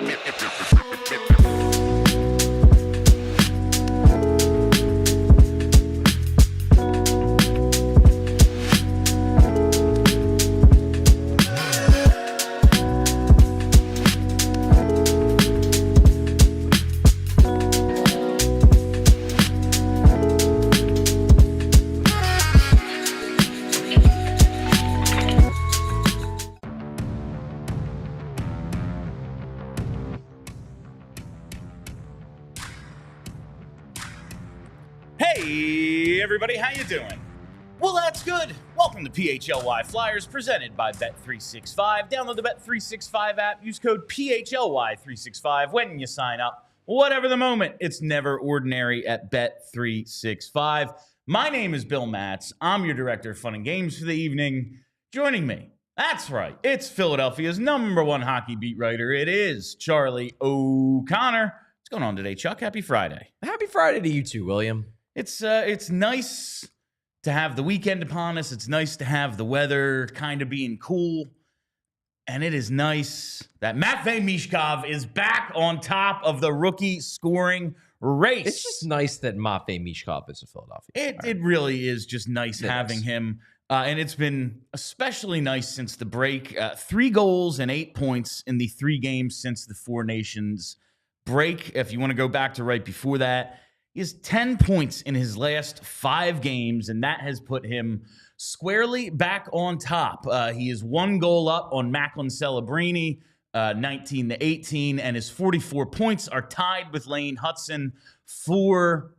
Hey everybody, how you doing? Well, that's good. Welcome to PHLY Flyers, presented by Bet365. Download the Bet365 app. Use code PHLY365 when you sign up. Whatever the moment, it's never ordinary at Bet365. My name is Bill Matz. I'm your director of fun and games for the evening. Joining me, that's right, it's Philadelphia's #1 hockey beat writer. It is Charlie O'Connor. What's going on today, Chuck? Happy Friday. Happy Friday to you too, William. It's nice to have the weekend upon us. It's nice to have the weather kind of being cool. And it is nice that Matvei Michkov is back on top of the rookie scoring race. It's just nice that Matvei Michkov is a Philadelphia. It really is just nice having him. And it's been especially nice since the break. 3 goals and 8 points in the 3 games since the Four Nations break. If you want to go back to right before that, he has 10 points in his last 5 games, and that has put him squarely back on top. He is 1 goal up on Macklin Celebrini, 19-18, and his 44 points are tied with Lane Hutson for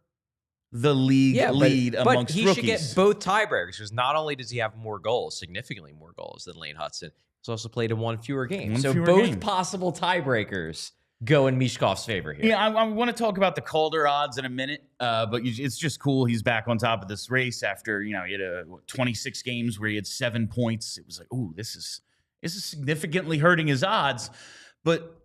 the league lead amongst rookies. But he should get both tiebreakers, because not only does he have more goals, significantly more goals than Lane Hutson, he's also played in 1 fewer game. So both possible tiebreakers go in Michkov's favor here. Yeah, I want to talk about the Calder odds in a minute, but it's just cool. He's back on top of this race after, he had 26 games where he had 7 points. It was like, ooh, this is significantly hurting his odds. But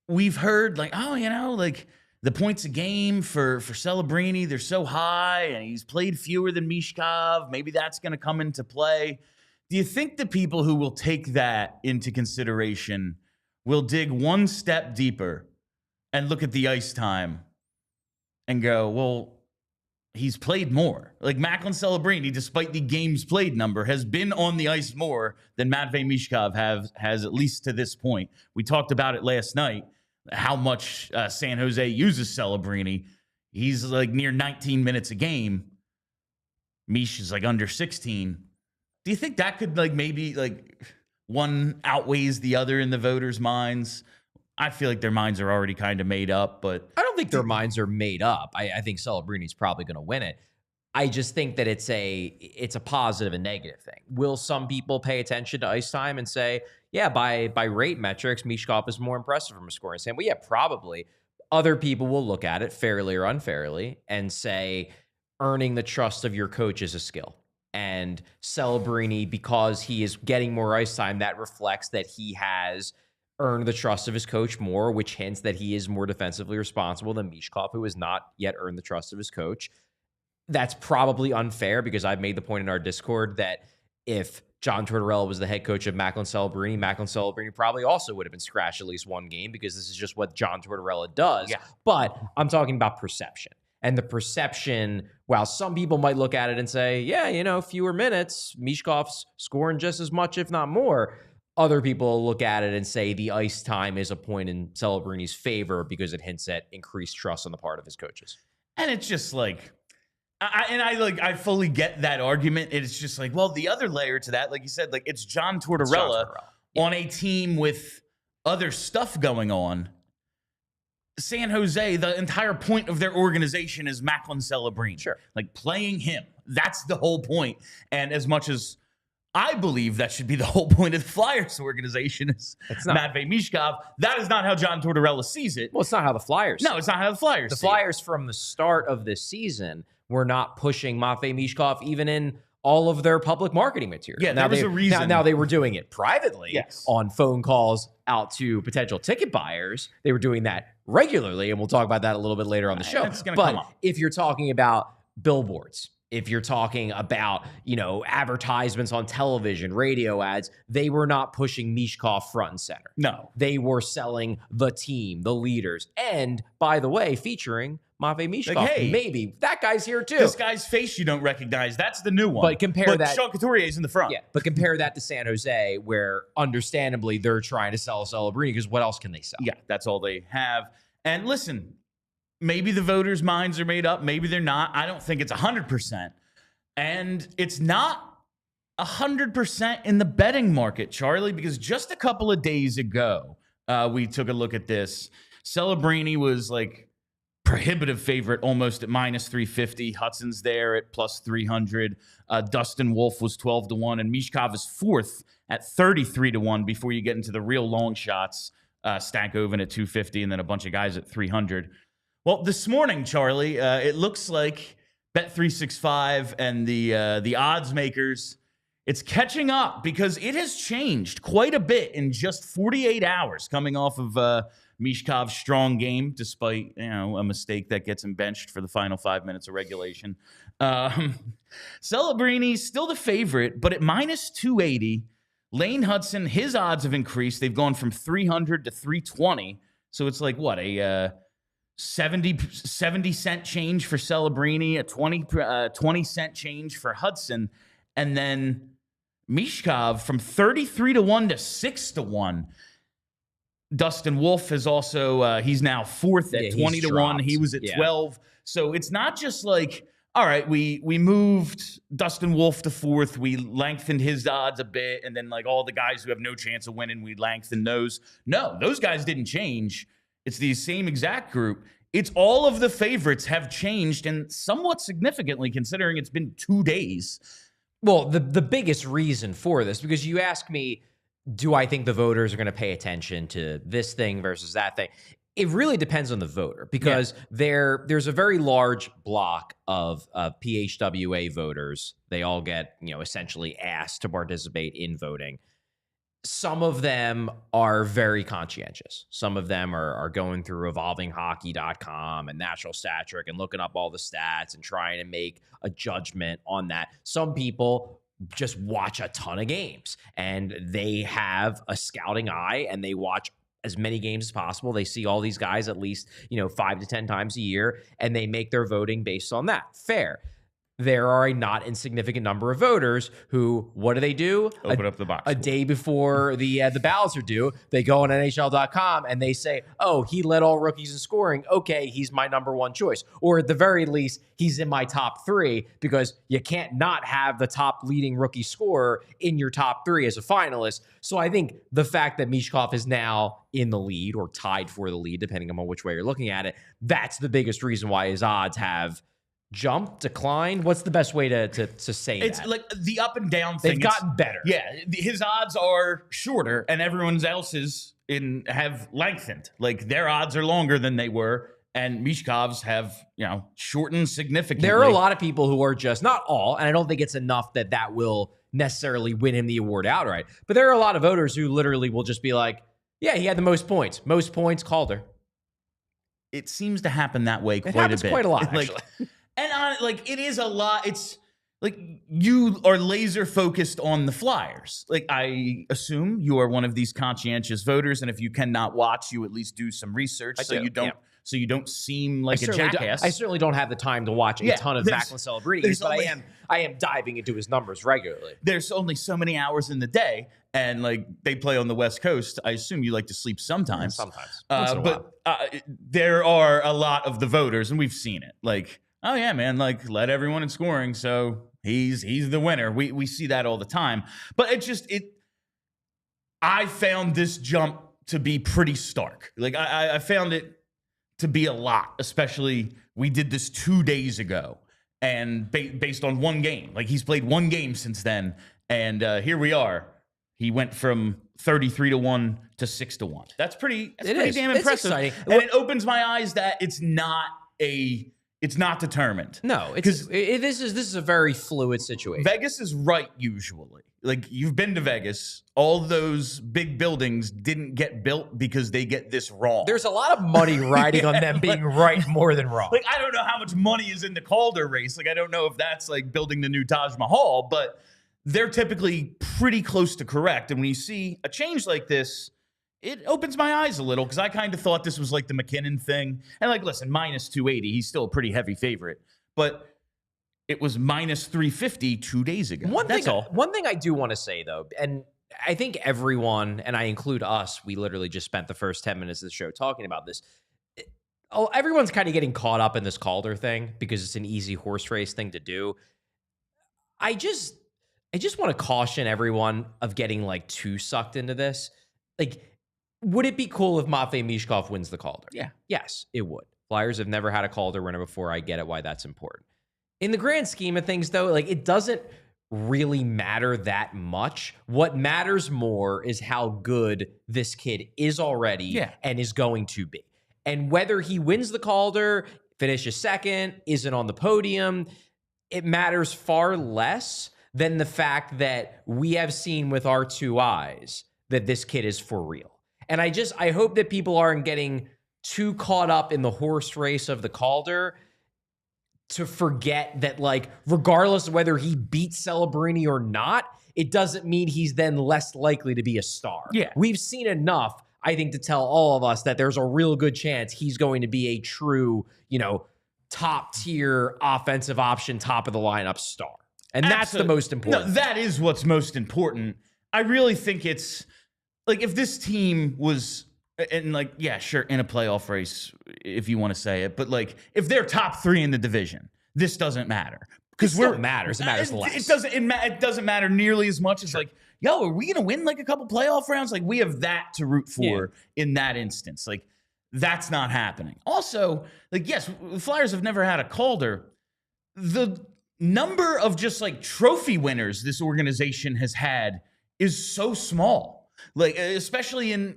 we've heard the points a game for Celebrini, they're so high, and he's played fewer than Michkov. Maybe that's going to come into play. Do you think the people who will take that into consideration will dig one step deeper and look at the ice time and go, well, he's played more? Like Macklin Celebrini, despite the games played number, has been on the ice more than Matvei Michkov has at least to this point. We talked about it last night, how much San Jose uses Celebrini. He's like near 19 minutes a game. Mish is like under 16. Do you think that could maybe one outweighs the other in the voters' minds? I feel like their minds are already kind of made up, but I don't think their minds are made up. I think Celebrini's probably going to win it. I just think that it's a positive and negative thing. Will some people pay attention to ice time and say, yeah, by rate metrics, Michkov is more impressive from a scoring standpoint? Yeah, probably. Other people will look at it fairly or unfairly and say earning the trust of your coach is a skill. And Celebrini, because he is getting more ice time, that reflects that he has earned the trust of his coach more, which hints that he is more defensively responsible than Michkov, who has not yet earned the trust of his coach. That's probably unfair, because I've made the point in our Discord that if John Tortorella was the head coach of Macklin Celebrini probably also would have been scratched at least 1 game, because this is just what John Tortorella does. Yeah. But I'm talking about perception. And the perception, while some people might look at it and say, yeah, fewer minutes, Michkov's scoring just as much, if not more. Other people look at it and say the ice time is a point in Celebrini's favor because it hints at increased trust on the part of his coaches. And it's just I fully get that argument. It's just well, the other layer to that, like you said, it's John Tortorella on a team with other stuff going on. San Jose, the entire point of their organization is Macklin Celebrini. Sure. Playing him. That's the whole point. And as much as I believe that should be the whole point of the Flyers organization is Matvei Michkov, that is not how John Tortorella sees it. Well, it's not how the Flyers see it. No, it's not how the Flyers see it. The Flyers from the start of this season were not pushing Matvei Michkov even in all of their public marketing material. Yeah, there was a reason. Now they were doing it privately on phone calls out to potential ticket buyers. They were doing that regularly, and we'll talk about that a little bit later on the show. But if you're talking about billboards, if you're talking about, advertisements on television, radio ads, they were not pushing Michkov front and center. No. They were selling the team, the leaders. And by the way, featuring Matvei Michkov. Like, hey, maybe that guy's here too. This guy's face you don't recognize. That's the new one. But compare that. Sean Couturier's in the front. Yeah, but compare that to San Jose, where understandably they're trying to sell Celebrini, because what else can they sell? Yeah, that's all they have. And listen, maybe the voters' minds are made up. Maybe they're not. I don't think it's 100%. And it's not 100% in the betting market, Charlie, because just a couple of days ago, we took a look at this. Celebrini was like prohibitive favorite, almost at -350. Hudson's there at +300. Dustin Wolf was 12-1, and Michkov is fourth at 33-1 before you get into the real long shots. Stankoven at 250, and then a bunch of guys at 300. Well, this morning, Charlie, it looks like Bet365 and the odds makers, it's catching up, because it has changed quite a bit in just 48 hours coming off of Michkov's strong game, despite a mistake that gets him benched for the final 5 minutes of regulation. Celebrini's still the favorite, but at -280. Lane Hudson, his odds have increased. They've gone from 300 to 320. So it's like, what, a 70-cent change for Celebrini, a 20-cent change for Hudson. And then Michkov from 33-1 to 6-1. Dustin Wolf is also, he's now fourth at 20-1. He was at 12. So it's not just like, all right, we moved Dustin Wolf to fourth. We lengthened his odds a bit. And then like all the guys who have no chance of winning, we lengthened those. No, those guys didn't change. It's the same exact group. It's all of the favorites have changed, and somewhat significantly considering it's been 2 days. Well, the biggest reason for this, because you ask me, do I think the voters are going to pay attention to this thing versus that thing? It really depends on the voter, because there's a very large block of PHWA voters. They all get, essentially asked to participate in voting. Some of them are very conscientious. Some of them are going through evolvinghockey.com and Natural Stat Trick and looking up all the stats and trying to make a judgment on that. Some people just watch a ton of games, and they have a scouting eye, and they watch as many games as possible. They see all these guys at least, 5 to 10 times a year, and they make their voting based on that. Fair. There are a not insignificant number of voters who, what do? Open up the box. A day before the ballots are due, they go on NHL.com and they say, oh, he led all rookies in scoring. Okay, he's my number one choice. Or at the very least, he's in my top three, because you can't not have the top leading rookie scorer in your top three as a finalist. So I think the fact that Michkov is now in the lead, or tied for the lead, depending on which way you're looking at it, that's the biggest reason why his odds have jumped, declined. What's the best way to say it's that? like the up and down thing. They've gotten better. Yeah, his odds are shorter, and everyone else's have lengthened. Like their odds are longer than they were, and Michkov's have shortened significantly. There are a lot of people who are just, not all, and I don't think it's enough that will necessarily win him the award outright. But there are a lot of voters who literally will just be like, yeah, he had the most points. Most points, Calder. It seems to happen that way quite a bit. It happens quite a lot, actually. And it is a lot. It's like you are laser focused on the Flyers. Like, I assume you are one of these conscientious voters, and if you cannot watch, you at least do some research so you don't seem like a jackass. I certainly don't have the time to watch a ton of Macklin Celebrini, but I am diving into his numbers regularly. There's only so many hours in the day, and like they play on the West Coast. I assume you like to sleep sometimes. Sometimes. Once in a while. There are a lot of the voters, and we've seen it. Like, oh yeah, man, like let everyone in scoring, so he's the winner. We see that all the time. But I found this jump to be pretty stark. Like I found it to be a lot, especially we did this 2 days ago, and based on one game. Like he's played one game since then, and here we are. He went from 33-1 to 6-1. That's pretty damn impressive. Exciting. And it opens my eyes that it's not a It's not determined. No, this is a very fluid situation. Vegas is right usually. Like, you've been to Vegas. All those big buildings didn't get built because they get this wrong. There's a lot of money riding on them being right more than wrong. Like, I don't know how much money is in the Calder race. Like, I don't know if that's like building the new Taj Mahal, but they're typically pretty close to correct. And when you see a change like this, it opens my eyes a little, because I kind of thought this was like the McKinnon thing. And like, listen, minus 280, he's still a pretty heavy favorite. But it was minus 350 2 days ago. One thing I do want to say, though, and I think everyone, and I include us, we literally just spent the first 10 minutes of the show talking about this. Everyone's kind of getting caught up in this Calder thing because it's an easy horse race thing to do. I just want to caution everyone of getting like too sucked into this. Like, would it be cool if Matvei Michkov wins the Calder? Yeah. Yes, it would. Flyers have never had a Calder winner before. I get it, why that's important. In the grand scheme of things, though, like, it doesn't really matter that much. What matters more is how good this kid is already and is going to be. And whether he wins the Calder, finishes second, isn't on the podium, it matters far less than the fact that we have seen with our two eyes that this kid is for real. And I hope that people aren't getting too caught up in the horse race of the Calder to forget that, like, regardless of whether he beats Celebrini or not, it doesn't mean he's then less likely to be a star. Yeah. We've seen enough, I think, to tell all of us that there's a real good chance he's going to be a true, top tier offensive option, top of the lineup star. And that's the most important. No, that is what's most important. I really think it's like, if this team was, and like, yeah, sure, in a playoff race, if you want to say it, but like, if they're top 3 in the division, this doesn't matter. Because it matters. It matters less. It doesn't matter nearly as much as like, yo, are we going to win like a couple playoff rounds? Like, we have that to root for in that instance. Like, that's not happening. Also, like, yes, the Flyers have never had a Calder. The number of just like trophy winners this organization has had is so small. Like, especially in,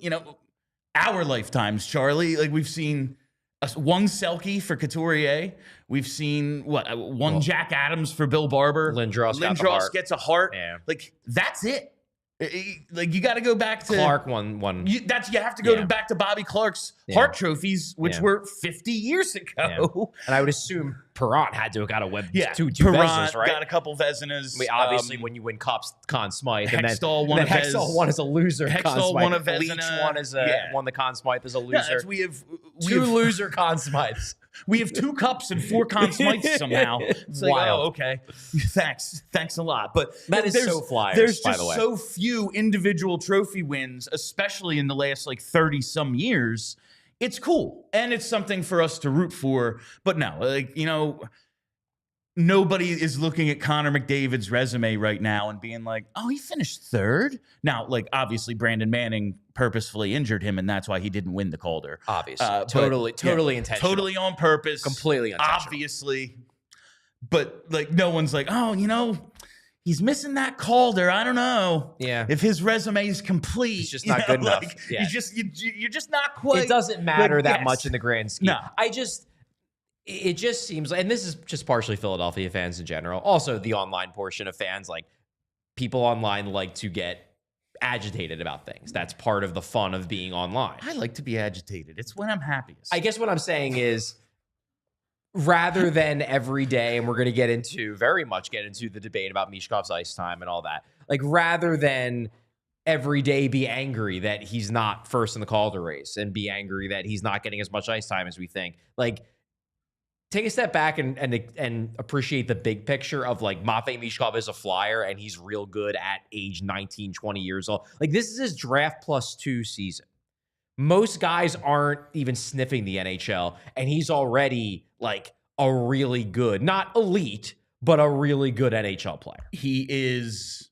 our lifetimes, Charlie. Like, we've seen one Selke for Couturier. We've seen one Jack Adams for Bill Barber. Lindros gets a heart. Yeah. Like, that's it. Like, you got to go back to Clark won. You have to go back to Bobby Clark's Hart trophies, which were 50 years ago. Yeah. And I would assume Perrant had to have got two Perrant Vezinas, right? Got a couple Vezinas. I mean, obviously, when you win cups, Conn Smythe, Hextall won a Vez. Hextall won as a loser. Hextall won a Vezina. Leach won the Conn Smythe as a loser. We have two loser Conn Smythes. We have 2 cups and 4 Conn Smythes somehow. It's like, wild. Okay. Thanks a lot. But that is so Flyers, there's by just the way. so few individual trophy wins, especially in the last like 30 some years. It's cool. And it's something for us to root for. But no, like, nobody is looking at Connor McDavid's resume right now and being like, oh, he finished 3rd. Now, like, obviously Brandon Manning purposefully injured him, and that's why he didn't win the Calder. Obviously. Totally intentional. Totally on purpose. Completely intentional. Obviously. But, like, no one's like, oh, he's missing that Calder. I don't know. Yeah. If his resume is complete. He's just not good enough. Like, you're just not quite. It doesn't matter that much in the grand scheme. No. It just seems like, and this is just partially Philadelphia fans in general, also the online portion of fans, like, people online like to get agitated about things. That's part of the fun of being online. I like to be agitated. It's when I'm happiest. I guess what I'm saying is, rather than every day, and we're going to very much get into the debate about Michkov's ice time and all that, like, rather than every day be angry that he's not first in the Calder race and be angry that he's not getting as much ice time as we think, like, take a step back and appreciate the big picture of, like, Matvei Michkov is a Flyer and he's real good at age 19, 20 years old. Like, this is his draft +2 season. Most guys aren't even sniffing the NHL, and he's already, like, a really good, not elite, but a really good NHL player. He is,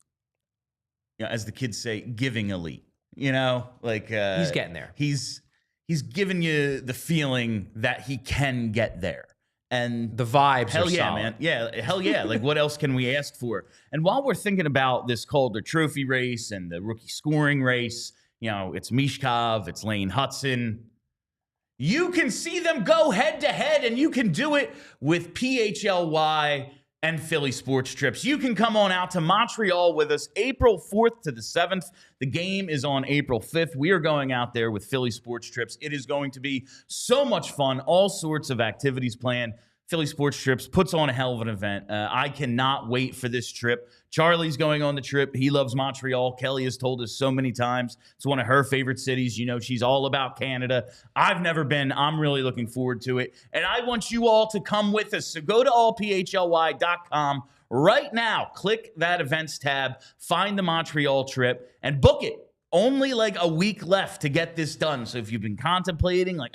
as the kids say, giving elite. Like, he's getting there. He's giving you the feeling that he can get there. And the vibes hell are yeah, solid. man. Yeah, hell yeah. Like, what else can we ask for? And while we're thinking about this Calder Trophy race and the rookie scoring race, it's Michkov, it's Lane Hudson. you can see them go head to head, and you can do it with PHLY and Philly Sports Trips. You can come on out to Montreal with us April 4th to the 7th. The game is on April 5th. We are going out there with Philly Sports Trips. It is going to be so much fun, all sorts of activities planned. Philly Sports Trips puts on a hell of an event. I cannot wait for this trip. Charlie's going on the trip. He loves Montreal. Kelly has told us so many times. It's one of her favorite cities. You know, she's all about Canada. I've never been. I'm really looking forward to it. And I want you all to come with us. So go to allphly.com right now. Click that events tab, find the Montreal trip, and book it. Only like a week left to get this done. So if you've been contemplating, like,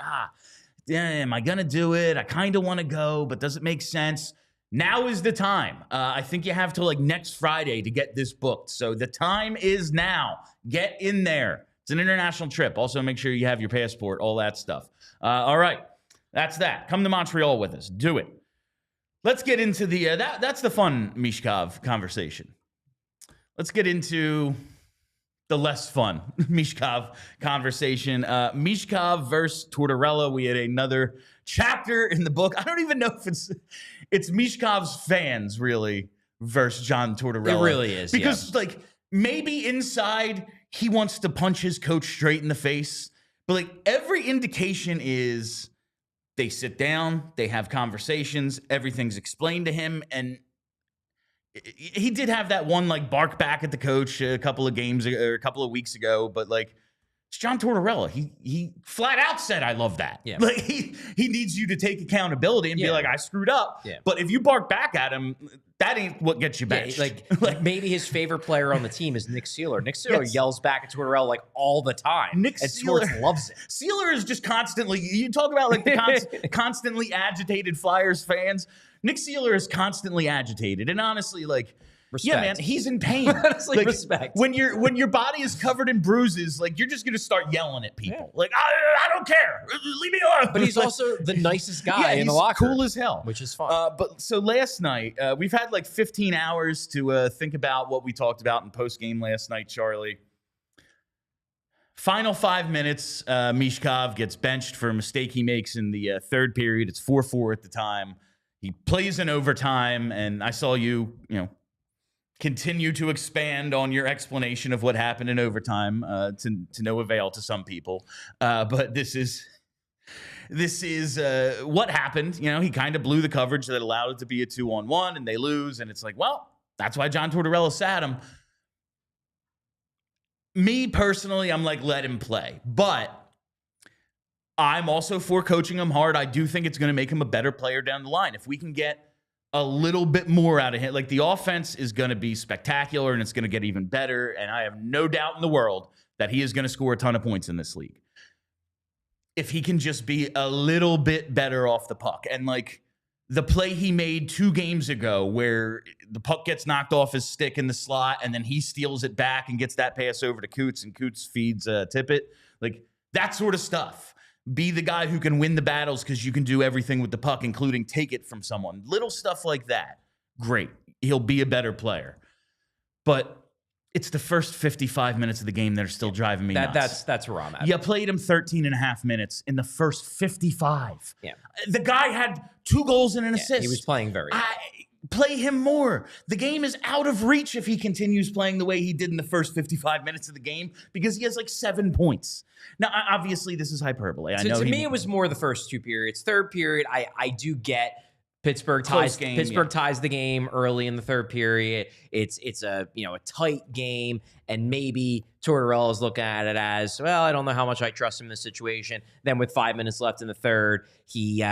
am I going to do it? I kind of want to go, but does it make sense? Now is the time. I think you have till like next Friday to get this booked. So the time is now. Get in there. It's an international trip. Also, make sure you have your passport, all that stuff. All right. That's that. Come to Montreal with us. Do it. Let's get into the, that's the fun Michkov conversation. Let's get into the less fun Michkov conversation. Michkov versus Tortorella. We had another chapter in the book. I don't even know if it's Michkov's fans really versus John Tortorella. It really is. Because like maybe inside he wants to punch his coach straight in the face. But like every indication is they sit down, they have conversations, everything's explained to him, and he did have that one like bark back at the coach a couple of games or a couple of weeks ago, but like it's John Tortorella. He flat out said, "I love that." Yeah. Like he needs you to take accountability and be like, "I screwed up." Yeah. But if you bark back at him, that ain't what gets you benched. Like maybe his favorite player on the team is Nick Seeler. Nick Seeler yells back at Tortorella like all the time. Nick and Seeler Swartz loves it. Seeler is just constantly. You talk about like the constantly agitated Flyers fans. Nick Seeler is constantly agitated, and honestly, like. Respect. Yeah, man, he's in pain. Honestly, like, respect. When your body is covered in bruises, like you're just gonna start yelling at people. Yeah. Like I don't care, leave me alone. But he's also the nicest guy in the locker room. Cool as hell, which is fun. But so last night we've had like 15 hours to think about what we talked about in post game last night, Charlie. Final 5 minutes, Michkov gets benched for a mistake he makes in the third period. It's 4-4 at the time. He plays in overtime, and I saw you continue to expand on your explanation of what happened in overtime to no avail to some people. But this is what happened. You know, he kind of blew the coverage that allowed it to be a 2-on-1, and they lose. And it's like, well, that's why John Tortorella sat him. Me personally, I'm like, let him play. But I'm also for coaching him hard. I do think it's going to make him a better player down the line. If we can get a little bit more out of him. Like the offense is going to be spectacular and it's going to get even better. And I have no doubt in the world that he is going to score a ton of points in this league. If he can just be a little bit better off the puck. And like the play he made 2 games ago where the puck gets knocked off his stick in the slot and then he steals it back and gets that pass over to Coots and Coots feeds Tippett. Like that sort of stuff. Be the guy who can win the battles because you can do everything with the puck, including take it from someone. Little stuff like that. Great. He'll be a better player. But it's the first 55 minutes of the game that are still driving me nuts. That's where I'm at. You played him 13 and a half minutes in the first 55. Yeah. The guy had 2 goals and an assist. He was playing very well. Play him more. The game is out of reach if he continues playing the way he did in the first 55 minutes of the game because he has like 7 points. Now, obviously, this is hyperbole. I know to me, it was more the first 2 periods. Third period, I do get Pittsburgh ties the game early in the third period. It's a tight game, and maybe Tortorella is looking at it as, well, I don't know how much I trust him in this situation. Then with 5 minutes left in the third, he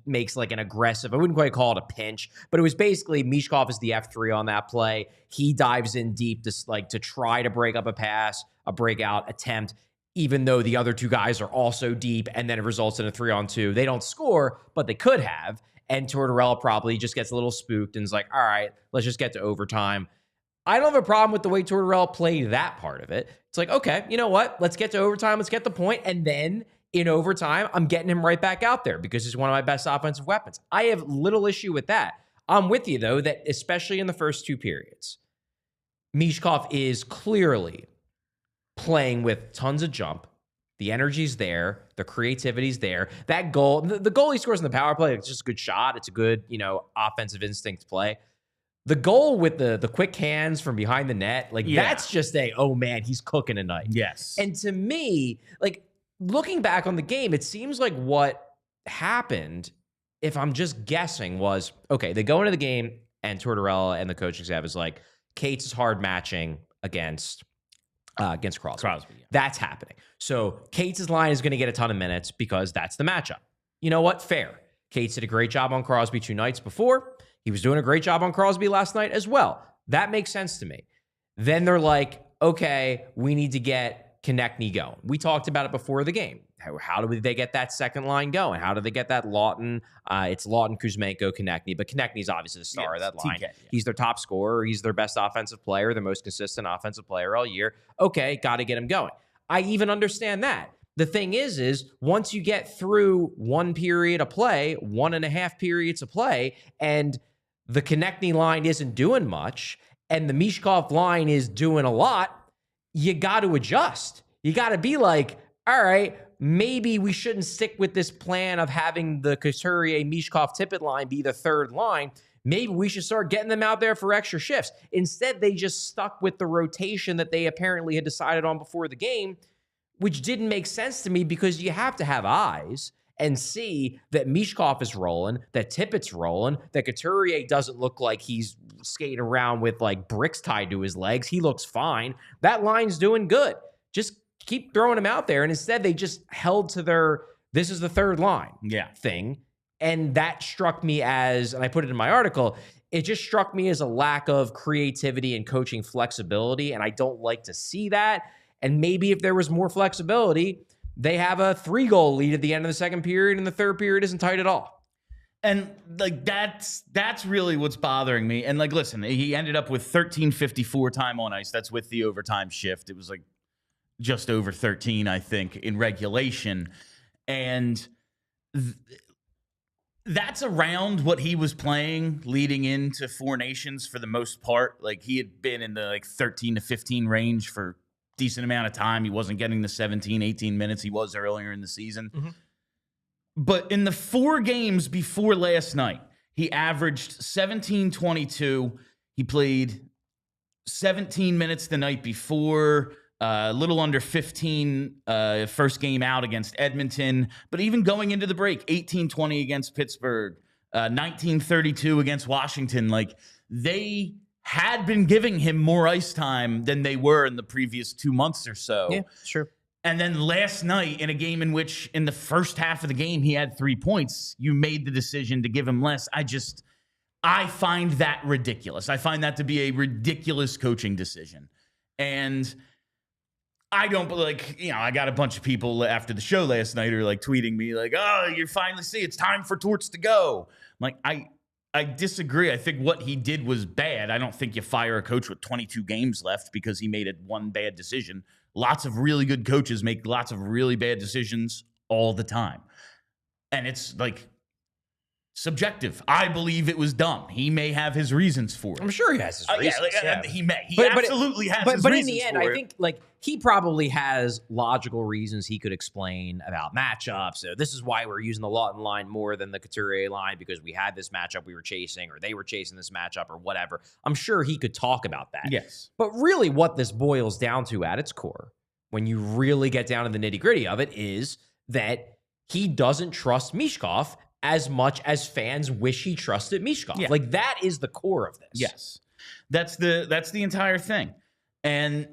makes like an aggressive, I wouldn't quite call it a pinch, but it was basically Michkov is the F3 on that play. He dives in deep to try to break up a pass, a breakout attempt, even though the other 2 guys are also deep, and then it results in a 3-on-2. They don't score, but they could have. And Tortorella probably just gets a little spooked and is like, all right, let's just get to overtime. I don't have a problem with the way Tortorella played that part of it. It's like, okay, you know what? Let's get to overtime. Let's get the point. And then in overtime, I'm getting him right back out there because he's one of my best offensive weapons. I have little issue with that. I'm with you, though, that especially in the first 2 periods, Michkov is clearly playing with tons of jump. The energy's there. The creativity's there. That goal, the goal he scores in the power play, it's just a good shot. It's a good, offensive instinct play. The goal with the quick hands from behind the net, that's just oh man, he's cooking tonight. Yes. And to me, looking back on the game, it seems like what happened, if I'm just guessing, was, okay, they go into the game and Tortorella and the coaching staff is like, Cates is hard matching against Crosby. That's happening. So Cates' line is going to get a ton of minutes because that's the matchup. You know what? Fair. Cates did a great job on Crosby 2 nights before. He was doing a great job on Crosby last night as well. That makes sense to me. Then they're like, okay, we need to get Konecny going. We talked about it before the game. How do they get that second line going? How do they get that Laughton? It's Laughton, Kuzmenko, Konecny. But Konecny's obviously the star of that line. TK, He's their top scorer. He's their best offensive player, the most consistent offensive player all year. Okay, got to get him going. I even understand that. The thing is once you get through 1 period of play, 1.5 periods of play, and the Konecny line isn't doing much, and the Michkov line is doing a lot, you got to adjust. You got to be like, all right, maybe we shouldn't stick with this plan of having the Couturier, Michkov, Tippett line be the third line. Maybe we should start getting them out there for extra shifts. Instead, they just stuck with the rotation that they apparently had decided on before the game, which didn't make sense to me because you have to have eyes and see that Michkov is rolling, that Tippett's rolling, that Couturier doesn't look like he's skating around with bricks tied to his legs. He looks fine. That line's doing good. Just keep throwing him out there. And instead, they just held to their, this is the third line thing. And that struck me as, and I put it in my article, it just struck me as a lack of creativity and coaching flexibility. And I don't like to see that. And maybe if there was more flexibility, they have a 3-goal lead at the end of the second period, and the third period isn't tight at all. And that's really what's bothering me. And listen, he ended up with 13:54 time on ice. That's with the overtime shift. It was just over 13, I think, in regulation. And that's around what he was playing leading into Four Nations for the most part. He had been in the 13 to 15 range for decent amount of time. He wasn't getting the 17, 18 minutes he was earlier in the season. Mm-hmm. But in the 4 games before last night, he averaged 17-22. He played 17 minutes the night before, a little under 15 first game out against Edmonton. But even going into the break, 18-20 against Pittsburgh, 19-32 against Washington. They had been giving him more ice time than they were in the previous 2 months or so. Yeah, sure. And then last night, in a game in which in the first half of the game he had 3 points, you made the decision to give him less. I find that ridiculous. I find that to be a ridiculous coaching decision. And I don't I got a bunch of people after the show last night who are tweeting me oh, you finally see it's time for Torts to go. I'm I disagree. I think what he did was bad. I don't think you fire a coach with 22 games left because he made one bad decision. Lots of really good coaches make lots of really bad decisions all the time. And it's subjective. I believe it was dumb. He may have his reasons for it. I'm sure he has his reasons. He may. He absolutely has his reasons. But in the end, I think he probably has logical reasons he could explain about matchups. So this is why we're using the Laughton line more than the Couturier line because we had this matchup we were chasing, or they were chasing this matchup, or whatever. I'm sure he could talk about that. Yes. But really, what this boils down to at its core, when you really get down to the nitty gritty of it, is that he doesn't trust Michkov as much as fans wish he trusted Michkov. Yeah. That is the core of this. Yes. That's the entire thing. And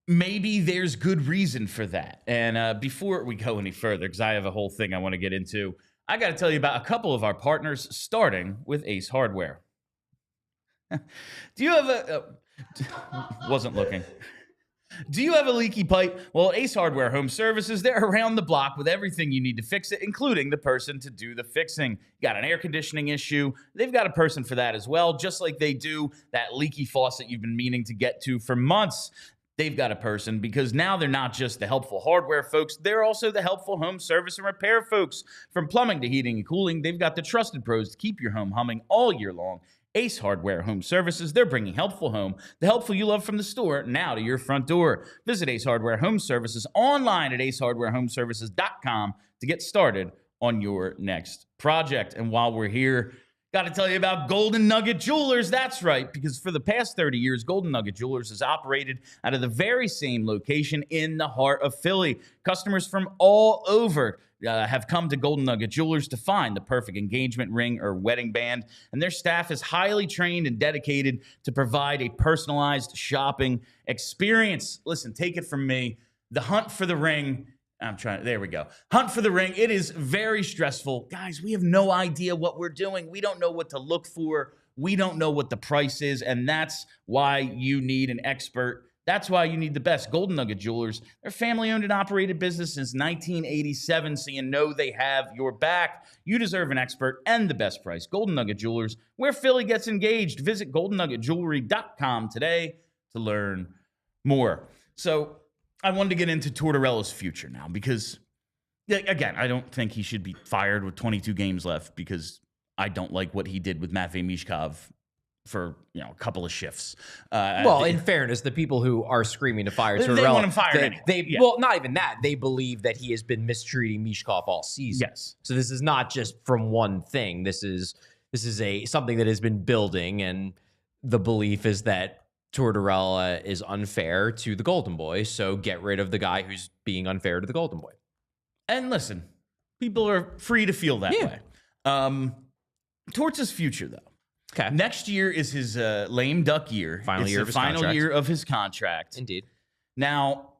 maybe there's good reason for that. And before we go any further, because I have a whole thing I want to get into, I got to tell you about a couple of our partners, starting with Ace Hardware. Do you have wasn't looking. Do you have a leaky pipe? Well, Ace Hardware Home Services, they're around the block with everything you need to fix it, including the person to do the fixing. You got an air conditioning issue, they've got a person for that as well, just like they do that leaky faucet you've been meaning to get to for months. They've got a person, because now they're not just the helpful hardware folks, they're also the helpful home service and repair folks. From plumbing to heating and cooling, they've got the trusted pros to keep your home humming all year long. Ace Hardware Home Services, they're bringing helpful home, the helpful you love from the store, now to your front door. Visit Ace Hardware Home Services online at acehardwarehomeservices.com to get started on your next project. And while we're here, got to tell you about Golden Nugget Jewelers. That's right, because for the past 30 years, Golden Nugget Jewelers has operated out of the very same location in the heart of Philly. Customers from all over have come to Golden Nugget Jewelers to find the perfect engagement ring or wedding band, and their staff is highly trained and dedicated to provide a personalized shopping experience. Listen, take it from me. The hunt for the ring, there we go. Hunt for the ring. It is very stressful. Guys, we have no idea what we're doing. We don't know what to look for. We don't know what the price is, and that's why you need an expert. That's why you need the best. Golden Nugget Jewelers. They're a family-owned and operated business since 1987, so you know they have your back. You deserve an expert and the best price. Golden Nugget Jewelers, where Philly gets engaged. Visit goldennuggetjewelry.com today to learn more. So I wanted to get into Tortorella's future now because, again, I don't think he should be fired with 22 games left because I don't like what he did with Matvei Michkov for a couple of shifts. Well, in fairness, the people who are screaming to fire Tortorella, they want him fired anyway. Well, not even that. They believe that he has been mistreating Michkov all season. Yes. So this is not just from one thing. This is something that has been building, and the belief is that Tortorella is unfair to the Golden Boy, so get rid of the guy who's being unfair to the Golden Boy. And listen, people are free to feel that way. Torts' future, though. Okay. Next year is his lame duck year. Final year of his contract. Indeed. Now,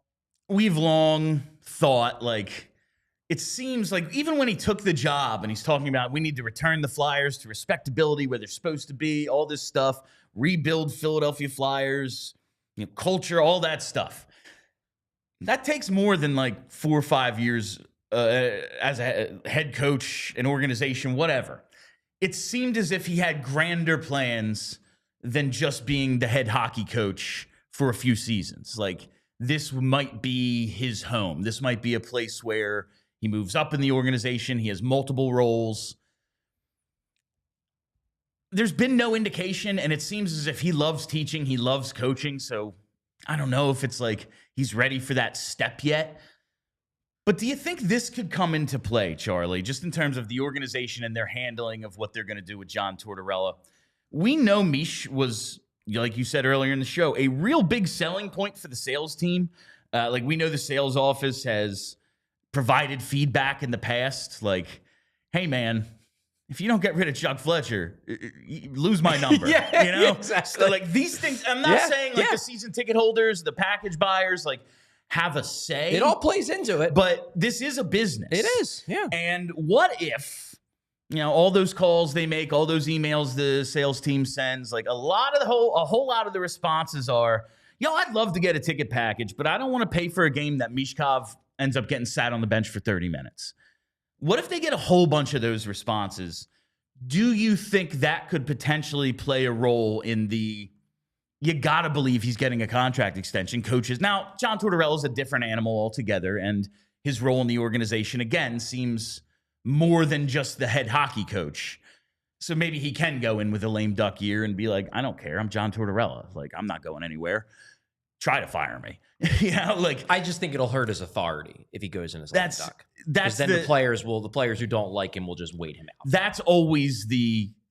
we've long thought, it seems like even when he took the job and he's talking about we need to return the Flyers to respectability where they're supposed to be, all this stuff, rebuild Philadelphia Flyers, culture, all that stuff. That takes more than 4 or 5 years as a head coach, an organization, whatever. It seemed as if he had grander plans than just being the head hockey coach for a few seasons. This might be his home. This might be a place where he moves up in the organization. He has multiple roles. There's been no indication, and it seems as if he loves teaching. He loves coaching. So I don't know if it's he's ready for that step yet. But do you think this could come into play, Charlie, just in terms of the organization and their handling of what they're going to do with John Tortorella? We know Mish was, like you said earlier in the show, a real big selling point for the sales team. We know the sales office has provided feedback in the past, hey, man, if you don't get rid of Chuck Fletcher, lose my number. Exactly. So, these things, I'm not saying the season ticket holders, the package buyers, have a say. It all plays into it. But this is a business. It is, yeah. And what if, all those calls they make, all those emails the sales team sends, a whole lot of the responses are, I'd love to get a ticket package, but I don't want to pay for a game that Michkov ends up getting sat on the bench for 30 minutes. What if they get a whole bunch of those responses? Do you think that could potentially play a role in you got to believe he's getting a contract extension? Coaches. Now, John Tortorella is a different animal altogether, and his role in the organization, again, seems more than just the head hockey coach. So maybe he can go in with a lame duck year and be like, I don't care. I'm John Tortorella. I'm not going anywhere. Try to fire me. I just think it'll hurt his authority if he goes in as lame duck. Because then the players who don't like him will just wait him out.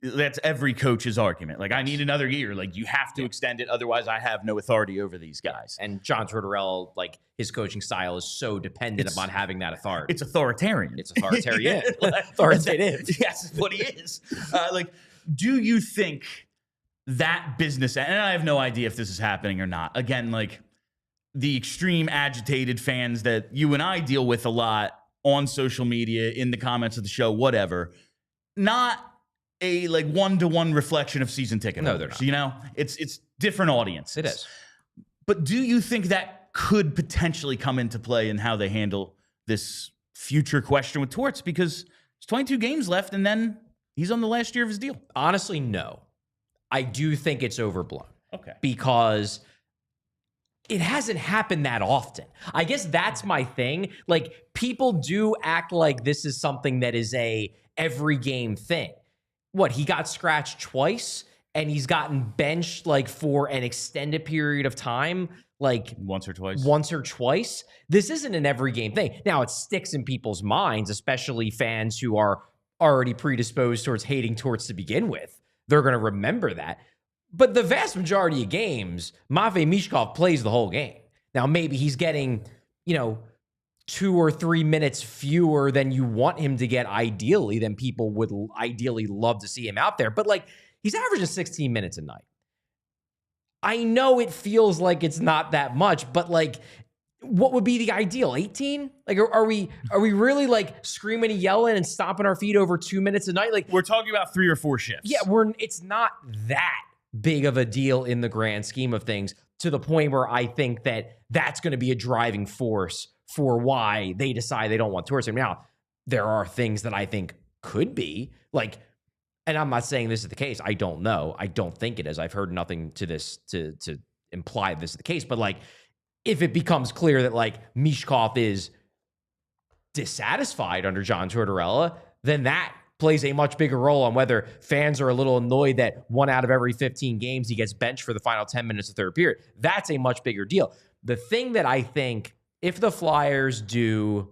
That's every coach's argument. I need another year. You have to extend it. Otherwise, I have no authority over these guys. And John Tortorella, his coaching style is so dependent upon having that authority. It's authoritarian. It's authoritarian. Authoritative. Yes, what he is. Do you think that business, and I have no idea if this is happening or not. Again, the extreme agitated fans that you and I deal with a lot on social media, in the comments of the show, whatever, not a one-to-one reflection of season ticket holders. They're not. It's different audiences. It is. But do you think that could potentially come into play in how they handle this future question with Torts? Because there's 22 games left, and then he's on the last year of his deal. Honestly, no. I do think it's overblown. Okay. Because it hasn't happened that often. I guess that's my thing. People do act like this is something that is a every game thing. What, he got scratched twice and he's gotten benched like for an extended period of time, like once or twice. This isn't an every game thing. Now it sticks in people's minds, especially fans who are already predisposed towards hating Torts to begin with. They're going to remember that. But the vast majority of games, Matvei Michkov plays the whole game. Now maybe he's getting, 2 or 3 minutes fewer than you want him to get ideally, than people would ideally love to see him out there. But like, he's averaging 16 minutes a night. I know it feels like it's not that much, but like, what would be the ideal? 18? Like, are we really like screaming and yelling and stomping our feet over 2 minutes a night? Like, we're talking about 3 or 4 shifts. Yeah, it's not that big of a deal in the grand scheme of things, to the point where I think that that's going to be a driving force for why they decide they don't want Torts. Now, there are things that I think could be like, and I'm not saying this is the case. I don't know. I don't think it is. I've heard nothing to this to imply this is the case. But like, if it becomes clear that like Michkov is dissatisfied under John Tortorella, then that plays a much bigger role on whether fans are a little annoyed that 1 out of every 15 games he gets benched for the final 10 minutes of third period. That's a much bigger deal. The thing that I think, if the Flyers do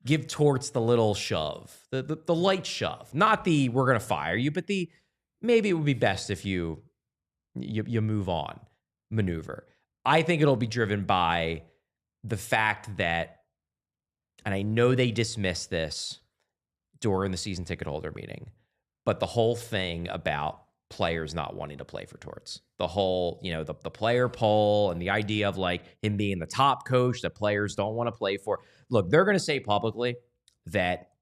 give Torts the little shove, the light shove, not the we're going to fire you, but the maybe it would be best if you move on maneuver. I think it'll be driven by the fact that, and I know they dismissed this during the season ticket holder meeting, but the whole thing about players not wanting to play for Torts, the whole, the player poll and the idea of like him being the top coach that players don't want to play for. Look, they're going to say publicly that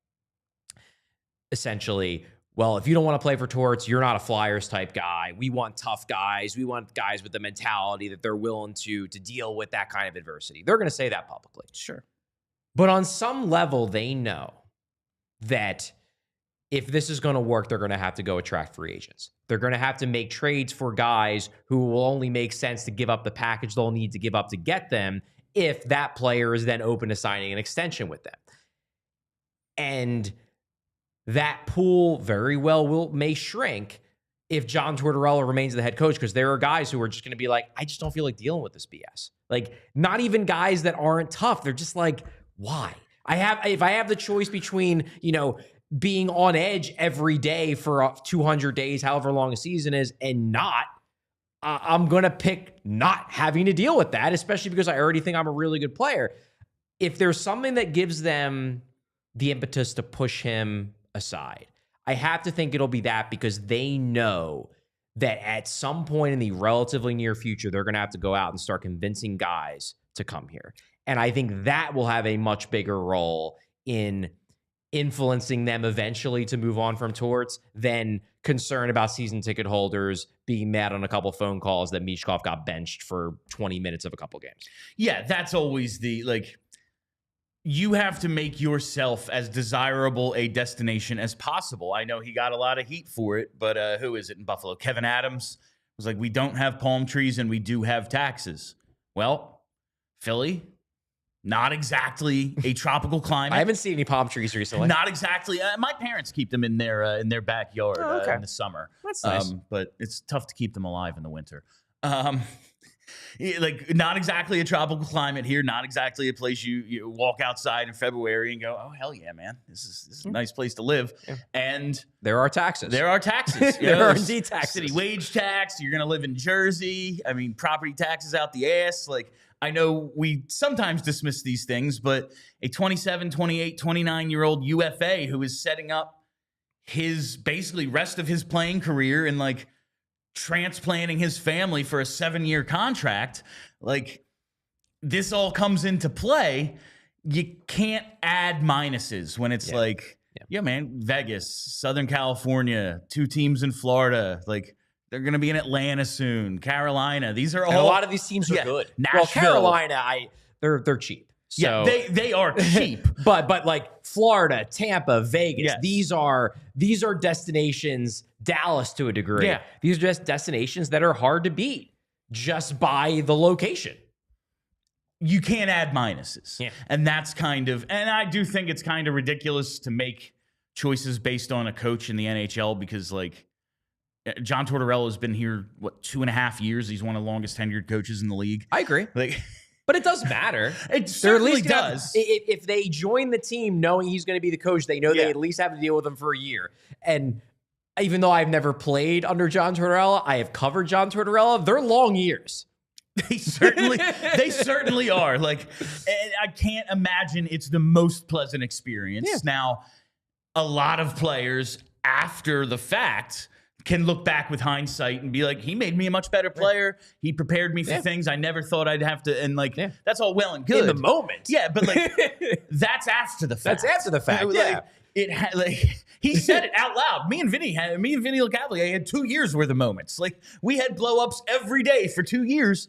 essentially, well, if you don't want to play for Torts, you're not a Flyers type guy. We want tough guys. We want guys with the mentality that they're willing to deal with that kind of adversity. They're going to say that publicly. Sure. But on some level, they know that if this is going to work, they're going to have to go attract free agents. They're going to have to make trades for guys who will only make sense to give up the package they'll need to give up to get them if that player is then open to signing an extension with them. And that pool very well may shrink if John Tortorella remains the head coach, because there are guys who are just going to be like, I just don't feel like dealing with this BS. Like, not even guys that aren't tough. They're just like, why? If I have the choice between, being on edge every day for 200 days, however long a season is, and not, I'm going to pick not having to deal with that, especially because I already think I'm a really good player. If there's something that gives them the impetus to push him aside, I have to think it'll be that, because they know that at some point in the relatively near future, they're going to have to go out and start convincing guys to come here. And I think that will have a much bigger role in influencing them eventually to move on from Torts than concern about season ticket holders being mad on a couple phone calls that Michkov got benched for 20 minutes of a couple games. Yeah, that's always you have to make yourself as desirable a destination as possible. I know he got a lot of heat for it, but who is it in Buffalo? Kevin Adams was like, we don't have palm trees and we do have taxes. Well, Philly, not exactly a tropical climate. I haven't seen any palm trees recently. Not exactly. My parents keep them in their backyard in the summer. That's nice. But it's tough to keep them alive in the winter. Not exactly a tropical climate here. Not exactly a place you walk outside in February and go, oh, hell yeah, man. This is a nice place to live. Yeah. And there are taxes. There are taxes. There are indeed taxes. City wage tax. You're going to live in Jersey. I mean, property taxes out the ass. I know we sometimes dismiss these things, but a 27, 28, 29-year-old UFA who is setting up his basically rest of his playing career and transplanting his family for a 7-year contract, this all comes into play. You can't add minuses when it's yeah, man, Vegas, Southern California, 2 teams in Florida, they're going to be in Atlanta soon. Carolina. These are all. And a lot of these teams are good. Nashville. Well, Carolina, they're cheap. So. Yeah, they are cheap. but Florida, Tampa, Vegas, these are destinations. Dallas to a degree. Yeah. These are just destinations that are hard to beat just by the location. You can't add minuses. Yeah. And that's and I do think it's kind of ridiculous to make choices based on a coach in the NHL, because John Tortorella has been here, 2.5 years? He's one of the longest tenured coaches in the league. I agree. Like, but it does matter. It certainly does. If they join the team knowing he's going to be the coach, they know they at least have to deal with him for a year. And even though I've never played under John Tortorella, I have covered John Tortorella. They're long years. They certainly are. Like, I can't imagine it's the most pleasant experience. Yeah. Now, a lot of players after the fact can look back with hindsight and be like, he made me a much better player. He prepared me for things I never thought I'd have to. And like, that's all well and good. In the moment. Yeah, but like, that's after the fact. That's after the fact, He said it out loud. Me and Vinny LeCavalier had 2 years worth of moments. Like, we had blow-ups every day for 2 years.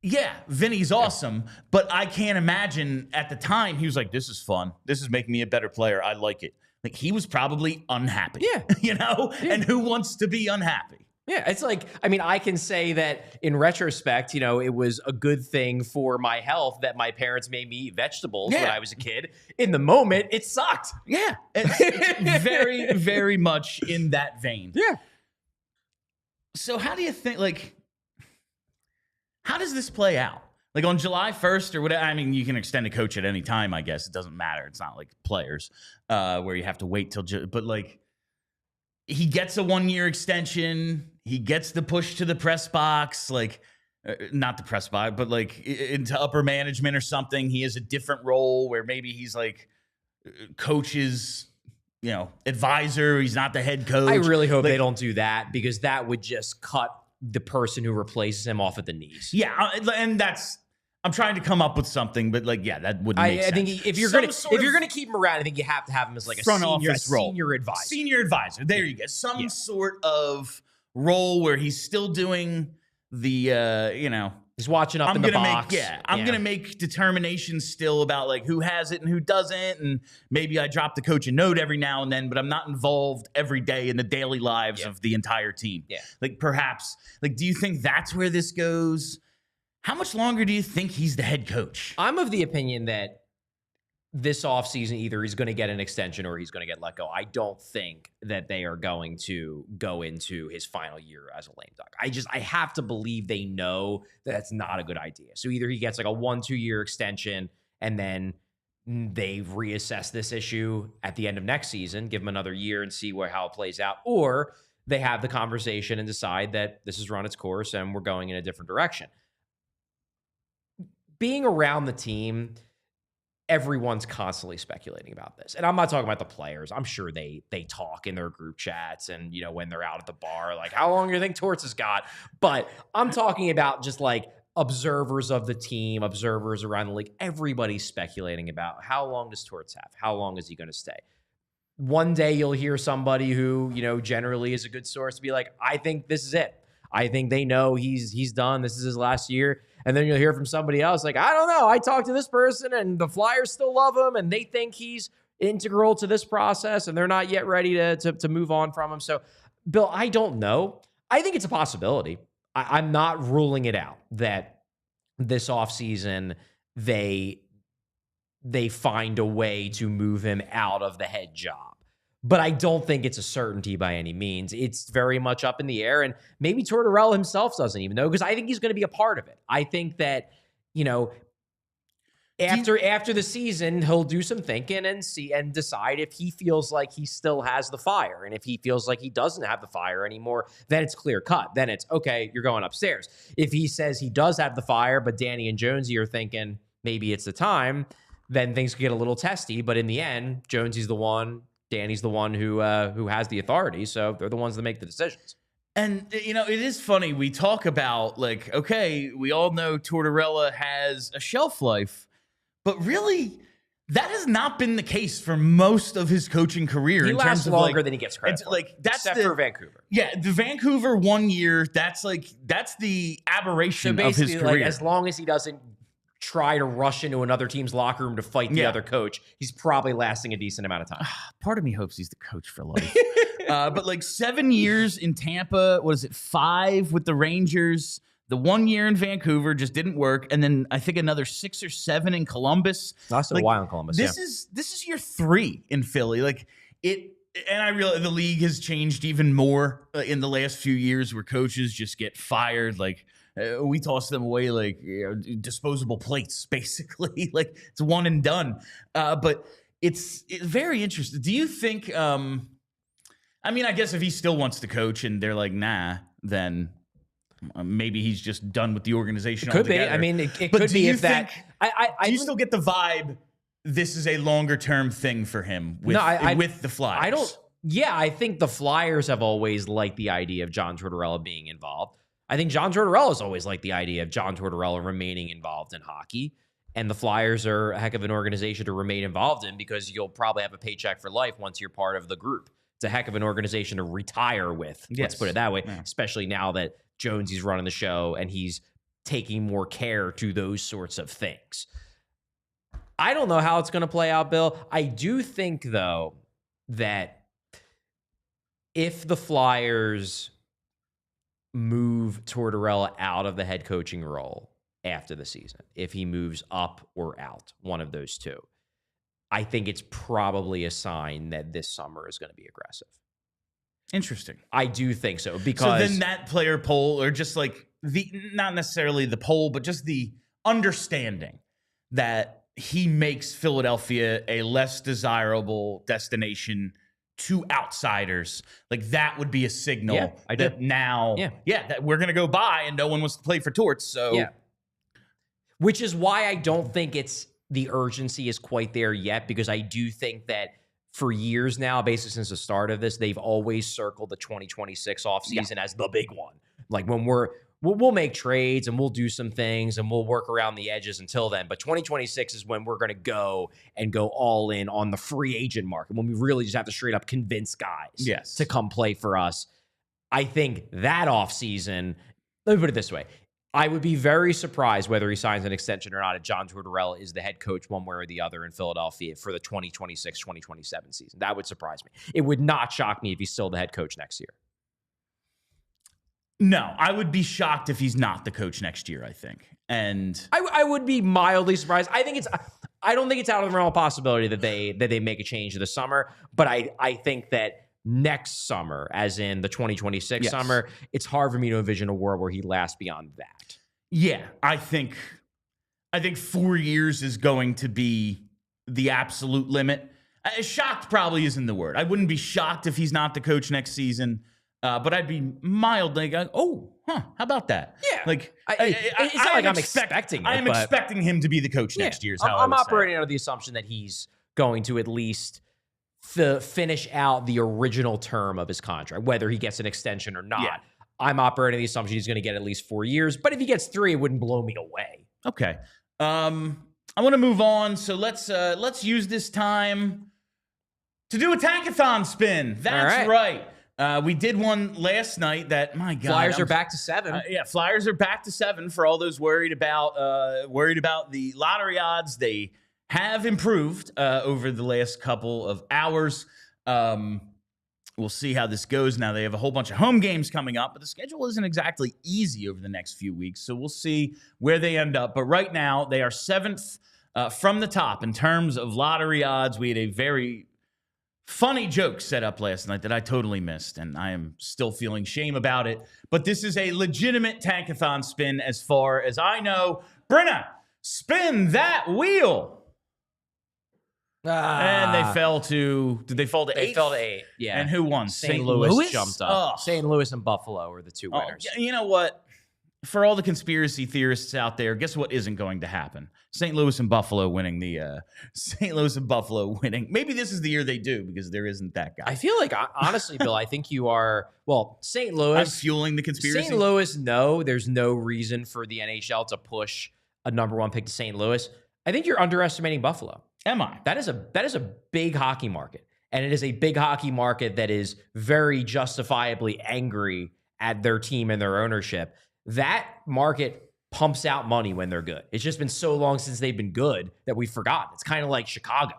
Yeah, Vinny's awesome, but I can't imagine at the time he was like, this is fun. This is making me a better player. I like it. Like, he was probably unhappy. Yeah. You know? Yeah. And who wants to be unhappy? Yeah, it's like, I mean, I can say that in retrospect, it was a good thing for my health that my parents made me eat vegetables when I was a kid. In the moment, it sucked. Yeah. It's very, very much in that vein. Yeah. So how do you think, like, how does this play out? Like, on July 1st or whatever, I mean, you can extend a coach at any time, I guess. It doesn't matter. It's not like players where you have to wait till, but like, he gets a 1-year extension. He gets the push to the press box, like, not the press box, but like into upper management or something. He has a different role where maybe he's like coach's, advisor. He's not the head coach. I really hope they don't do that, because that would just cut the person who replaces him off at the knees. Yeah, and I'm trying to come up with something, but like, that wouldn't make sense. I think if you're gonna keep him around, I think you have to have him as like a front office role, senior advisor. Senior advisor. There you go. Some sort of role where he's still doing the he's watching up in the box. I'm gonna make determinations still about like who has it and who doesn't, and maybe I drop the coach a note every now and then, but I'm not involved every day in the daily lives of the entire team. Yeah, like perhaps, like, do you think that's where this goes? How much longer do you think he's the head coach? I'm of the opinion that this offseason, either he's going to get an extension or he's going to get let go. I don't think that they are going to go into his final year as a lame duck. I have to believe they know that that's not a good idea. So either he gets like a 1-2 year extension and then they reassess this issue at the end of next season, give him another year and see how it plays out, or they have the conversation and decide that this has run its course and we're going in a different direction. Being around the team, everyone's constantly speculating about this. And I'm not talking about the players. I'm sure they talk in their group chats and, when they're out at the bar, like, how long do you think Torts has got? But I'm talking about just like observers of the team, observers around the league. Everybody's speculating about how long does Torts have? How long is he going to stay? One day you'll hear somebody who, generally is a good source to be like, I think this is it. I think they know he's done. This is his last year. And then you'll hear from somebody else like, I don't know. I talked to this person and the Flyers still love him and they think he's integral to this process and they're not yet ready to move on from him. So, Bill, I don't know. I think it's a possibility. I'm not ruling it out that this offseason they find a way to move him out of the head job. But I don't think it's a certainty by any means. It's very much up in the air. And maybe Tortorella himself doesn't even know, because I think he's going to be a part of it. I think that, after the season, he'll do some thinking and see and decide if he feels like he still has the fire. And if he feels like he doesn't have the fire anymore, then it's clear cut. Then it's, okay, you're going upstairs. If he says he does have the fire, but Danny and Jonesy are thinking maybe it's the time, then things could get a little testy. But in the end, Jonesy's the one, Danny's the one who has the authority, so they're the ones that make the decisions. And, it is funny. We talk about, like, okay, we all know Tortorella has a shelf life, but really, that has not been the case for most of his coaching career. He lasts longer than he gets credit for. Like, that's except for Vancouver. Yeah, the Vancouver 1 year, that's the aberration of his career. Like, as long as he doesn't try to rush into another team's locker room to fight the other coach, he's probably lasting a decent amount of time. Part of me hopes he's the coach for life. But like 7 years in Tampa, 5 with the Rangers, the 1 year in Vancouver just didn't work, and then I think another 6 or 7 in Columbus. Lasted a while in Columbus. This is year 3 in Philly. Like, and I realize the league has changed even more in the last few years, where coaches just get fired. Like we toss them away like disposable plates, basically. Like it's one and done. But it's very interesting. Do you think? I mean, I guess if he still wants to coach, and they're like, nah, then maybe he's just done with the organization. Could altogether. be. I mean, it could be if that. Do you still get the vibe? This is a longer term thing for him with, with the Flyers. I don't. Yeah, I think the Flyers have always liked the idea of John Tortorella being involved. I think John Tortorella has always liked the idea of John Tortorella remaining involved in hockey. And the Flyers are a heck of an organization to remain involved in, because you'll probably have a paycheck for life once you're part of the group. It's a heck of an organization to retire with. Yes. Let's put it that way, especially now that Jonesy's running the show and he's taking more care to those sorts of things. I don't know how it's going to play out, Bill. I do think, though, that if the Flyers move Tortorella out of the head coaching role after the season, if he moves up or out, one of those two, I think it's probably a sign that this summer is going to be aggressive. Interesting. I do think so, because so then that player poll, or just like not necessarily the poll, but just the understanding that he makes Philadelphia a less desirable destination to outsiders, like that would be a signal that now, that we're going to go by and no one wants to play for Torts. So, which is why I don't think the urgency is quite there yet, because I do think that for years now, basically since the start of this, they've always circled the 2026 offseason as the big one. Like when we'll make trades and we'll do some things and we'll work around the edges until then. But 2026 is when we're going to go all in on the free agent market, when we really just have to straight up convince guys to come play for us. I think that offseason, let me put it this way. I would be very surprised whether he signs an extension or not if John Tortorella is the head coach one way or the other in Philadelphia for the 2026-2027 season. That would surprise me. It would not shock me if he's still the head coach next year. No, I would be shocked if he's not the coach next year, I think. And I would be mildly surprised. I don't think it's out of the realm of possibility that they make a change this summer, but I think that next summer, as in the 2026 summer, it's hard for me to envision a world where he lasts beyond that. Yeah, I think 4 years is going to be the absolute limit. Shocked probably isn't the word. I wouldn't be shocked if he's not the coach next season, but I'd be mildly like, how about that? Yeah. Like, it's not like I'm expecting it. I am expecting him to be the coach next year. I'm operating under the assumption that he's going to at least finish out the original term of his contract, whether he gets an extension or not. Yeah. I'm operating the assumption he's going to get at least 4 years, but if he gets 3, it wouldn't blow me away. Okay. I want to move on. So let's use this time to do a tankathon spin. That's right. We did one last night that, my God. Flyers are back to 7. Flyers are back to 7 for all those worried about the lottery odds. They have improved over the last couple of hours. We'll see how this goes. Now, they have a whole bunch of home games coming up, but the schedule isn't exactly easy over the next few weeks, so we'll see where they end up. But right now, they are 7th from the top in terms of lottery odds. We had a very funny joke set up last night that I totally missed, and I am still feeling shame about it. But this is a legitimate tankathon spin as far as I know. Brenna, spin that wheel. And they fell to, did they fall to 8? They fell to 8, yeah. And who won? St. Louis jumped up. St. Louis and Buffalo were the two winners. You know what? For all the conspiracy theorists out there, guess what isn't going to happen? St. Louis and Buffalo winning Maybe this is the year they do, because there isn't that guy. I feel like, honestly, Bill, I think you are, St. Louis. I'm fueling the conspiracy. St. Louis, no, there's no reason for the NHL to push a number 1 pick to St. Louis. I think you're underestimating Buffalo. Am I? That is a big hockey market. And it is a big hockey market that is very justifiably angry at their team and their ownership. That market pumps out money when they're good. It's just been so long since they've been good that we forgot. It's kind of like Chicago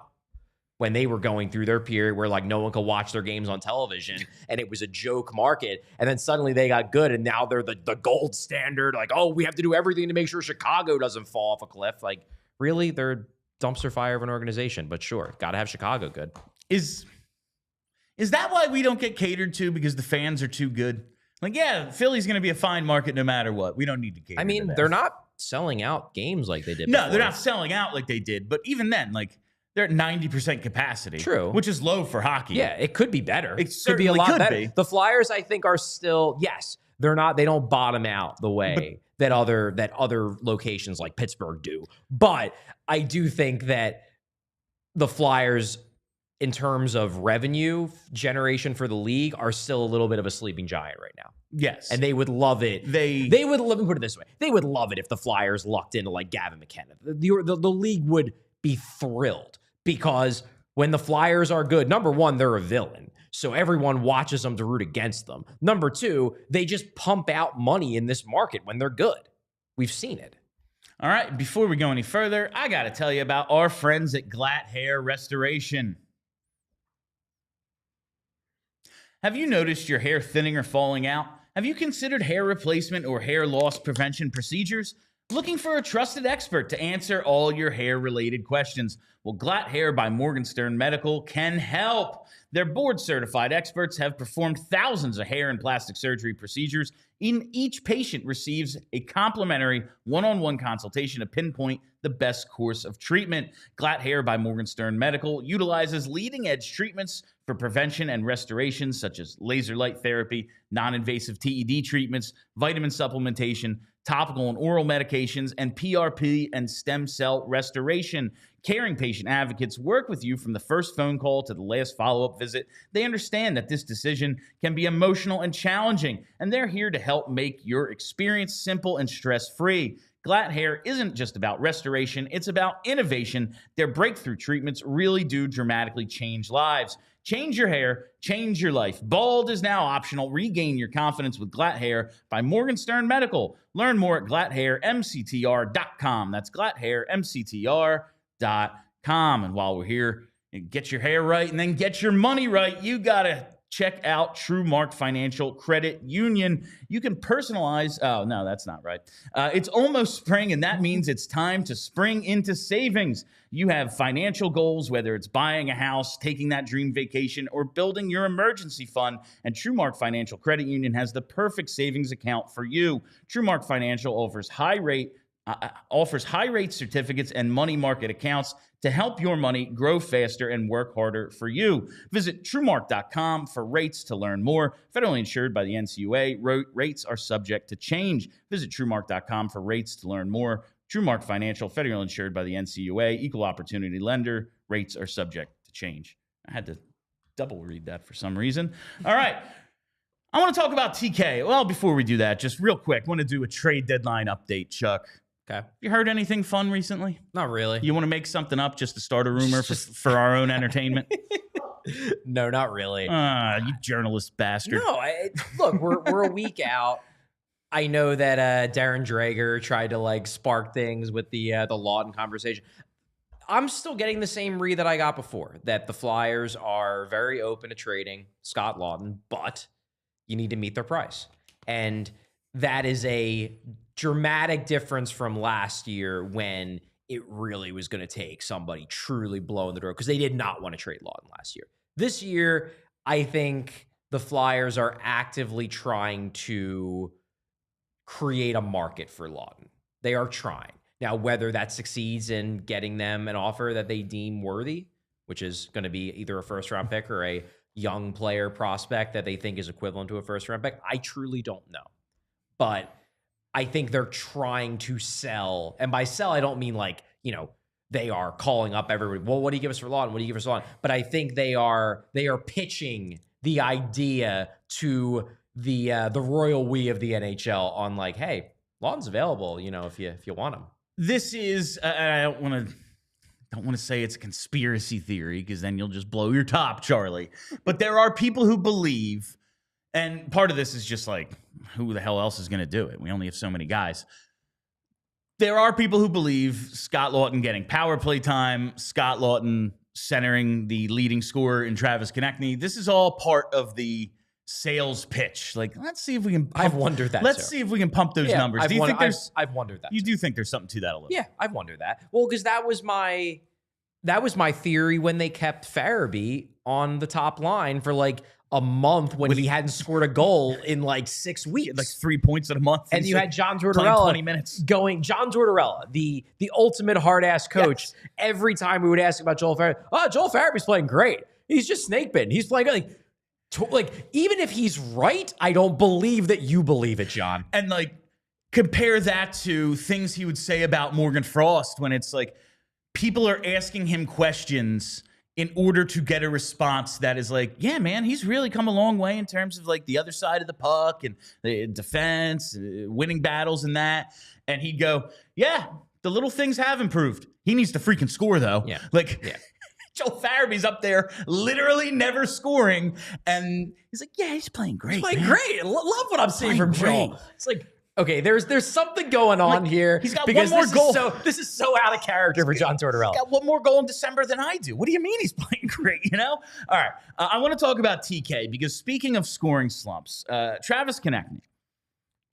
when they were going through their period where like no one could watch their games on television and it was a joke market. And then suddenly they got good and now they're the gold standard. Like, we have to do everything to make sure Chicago doesn't fall off a cliff. Like, really? They're dumpster fire of an organization, but sure, got to have Chicago good. Is Is that why we don't get catered to, because the fans are too good? Like, yeah, Philly's going to be a fine market no matter what. We don't need to cater I mean, to that. they're not selling out games like they did No, before. they're not selling out like they did. But even then, like, they're at 90% capacity. True. Which is low for hockey. Yeah, it could be better. It could be a certainly lot could better. be. The Flyers, I think, are still, yes, they're not, they don't bottom out the way that other locations like Pittsburgh do. But I do think that the Flyers, in terms of revenue generation for the league, are still a little bit of a sleeping giant right now. Yes. And they would love it. They would, let me put it this way. They would love it if the Flyers lucked into like Gavin McKenna. The league would be thrilled, because when the Flyers are good, number one, they're a villain. So everyone watches them to root against them. Number two, they just pump out money in this market when they're good. We've seen it. All right, before we go any further, I got to tell you about our friends at Glatt Hair Restoration. Have you noticed your hair thinning or falling out? Have you considered hair replacement or hair loss prevention procedures? Looking for a trusted expert to answer all your hair-related questions? Well, Glatt Hair by Morgenstern Medical can help. Their board-certified experts have performed thousands of hair and plastic surgery procedures, and each patient receives a complimentary one-on-one consultation to pinpoint the best course of treatment. Glatt Hair by Morgenstern Medical utilizes leading-edge treatments for prevention and restoration, such as laser light therapy, non-invasive TED treatments, vitamin supplementation, topical and oral medications, and PRP and stem cell restoration. Caring patient advocates work with you from the first phone call to the last follow-up visit. They understand that this decision can be emotional and challenging, and they're here to help make your experience simple and stress-free. Glatt Hair isn't just about restoration, it's about innovation. Their breakthrough treatments really do dramatically change lives. Change your hair, change your life. Bald is now optional. Regain your confidence with Glatt Hair by Morgenstern Medical. Learn more at glatthairmctr.com. That's glatthairmctr.com. And while we're here, get your hair right and then get your money right, you got to check out TrueMark Financial Credit Union. You can personalize. Oh, no, that's not right. It's almost spring, and that means it's time to spring into savings. You have financial goals, whether it's buying a house, taking that dream vacation, or building your emergency fund, and TrueMark Financial Credit Union has the perfect savings account for you. TrueMark Financial offers high rate certificates and money market accounts to help your money grow faster and work harder for you. Visit TrueMark.com for rates to learn more. Federally insured by the NCUA. Rates are subject to change. Visit TrueMark.com for rates to learn more. TrueMark Financial, federally insured by the NCUA. Equal opportunity lender. Rates are subject to change. I had to double read that for some reason. All right. I want to talk about TK. Well, before we do that, just real quick, I want to do a trade deadline update, Chuck. Okay. You heard anything fun recently? Not really. You want to make something up just to start a rumor for our own entertainment? No, not really. You journalist bastard. No, look, we're a week out. I know that Darren Dreger tried to like spark things with the Laughton conversation. I'm still getting the same read that I got before, that the Flyers are very open to trading Scott Laughton, but you need to meet their price. And that is a dramatic difference from last year, when it really was going to take somebody truly blowing the door, because they did not want to trade Laughton last year. This year, I think the Flyers are actively trying to create a market for Laughton. They are trying. Now, whether that succeeds in getting them an offer that they deem worthy, which is going to be either a first-round pick or a young player prospect that they think is equivalent to a first-round pick, I truly don't know. But I think they're trying to sell. And by sell, I don't mean like, they are calling up everybody. Well, what do you give us for Laughton? What do you give us for Laughton? But I think they are pitching the idea to the royal we of the NHL on like, hey, Laughton's available, if you want him. This is I don't want to say it's a conspiracy theory, because then you'll just blow your top, Charlie. But there are people who believe, and part of this is just like, who the hell else is going to do it? We only have so many guys. There are people who believe Scott Laughton getting power play time, Scott Laughton centering the leading scorer in Travis Konecny. This is all part of the sales pitch. Like, let's see if we can. I've wondered that. Let's see if we can pump those numbers. Do you think there's? I've wondered that. You do think there's something to that a little? Yeah, I've wondered that. Well, because that was my That was my theory when they kept Farabee on the top line for like a month when he hadn't scored a goal in like 6 weeks. Like 3 points in a month. And you like had John playing Tortorella 20 minutes. John Tortorella, the ultimate hard-ass coach. Yes. Every time we would ask about Joel Farabee, Joel Farabee's playing great. He's just snake bitten. He's playing like, even if he's right, I don't believe that you believe it, John. And like, compare that to things he would say about Morgan Frost when it's like, people are asking him questions in order to get a response that is like, yeah, man, he's really come a long way in terms of like the other side of the puck and the defense, winning battles and that. And he'd go, yeah, the little things have improved. He needs to freaking score though. Yeah. Joel Farabee's up there literally never scoring. And he's like, yeah, he's playing great. He's playing great. I love what I'm seeing from Joel. It's like, okay, there's something going on here. He's got one more goal. This is so out of character for John Tortorella. He's got one more goal in December than I do. What do you mean he's playing great, All right, I want to talk about TK because speaking of scoring slumps, Travis Konecny,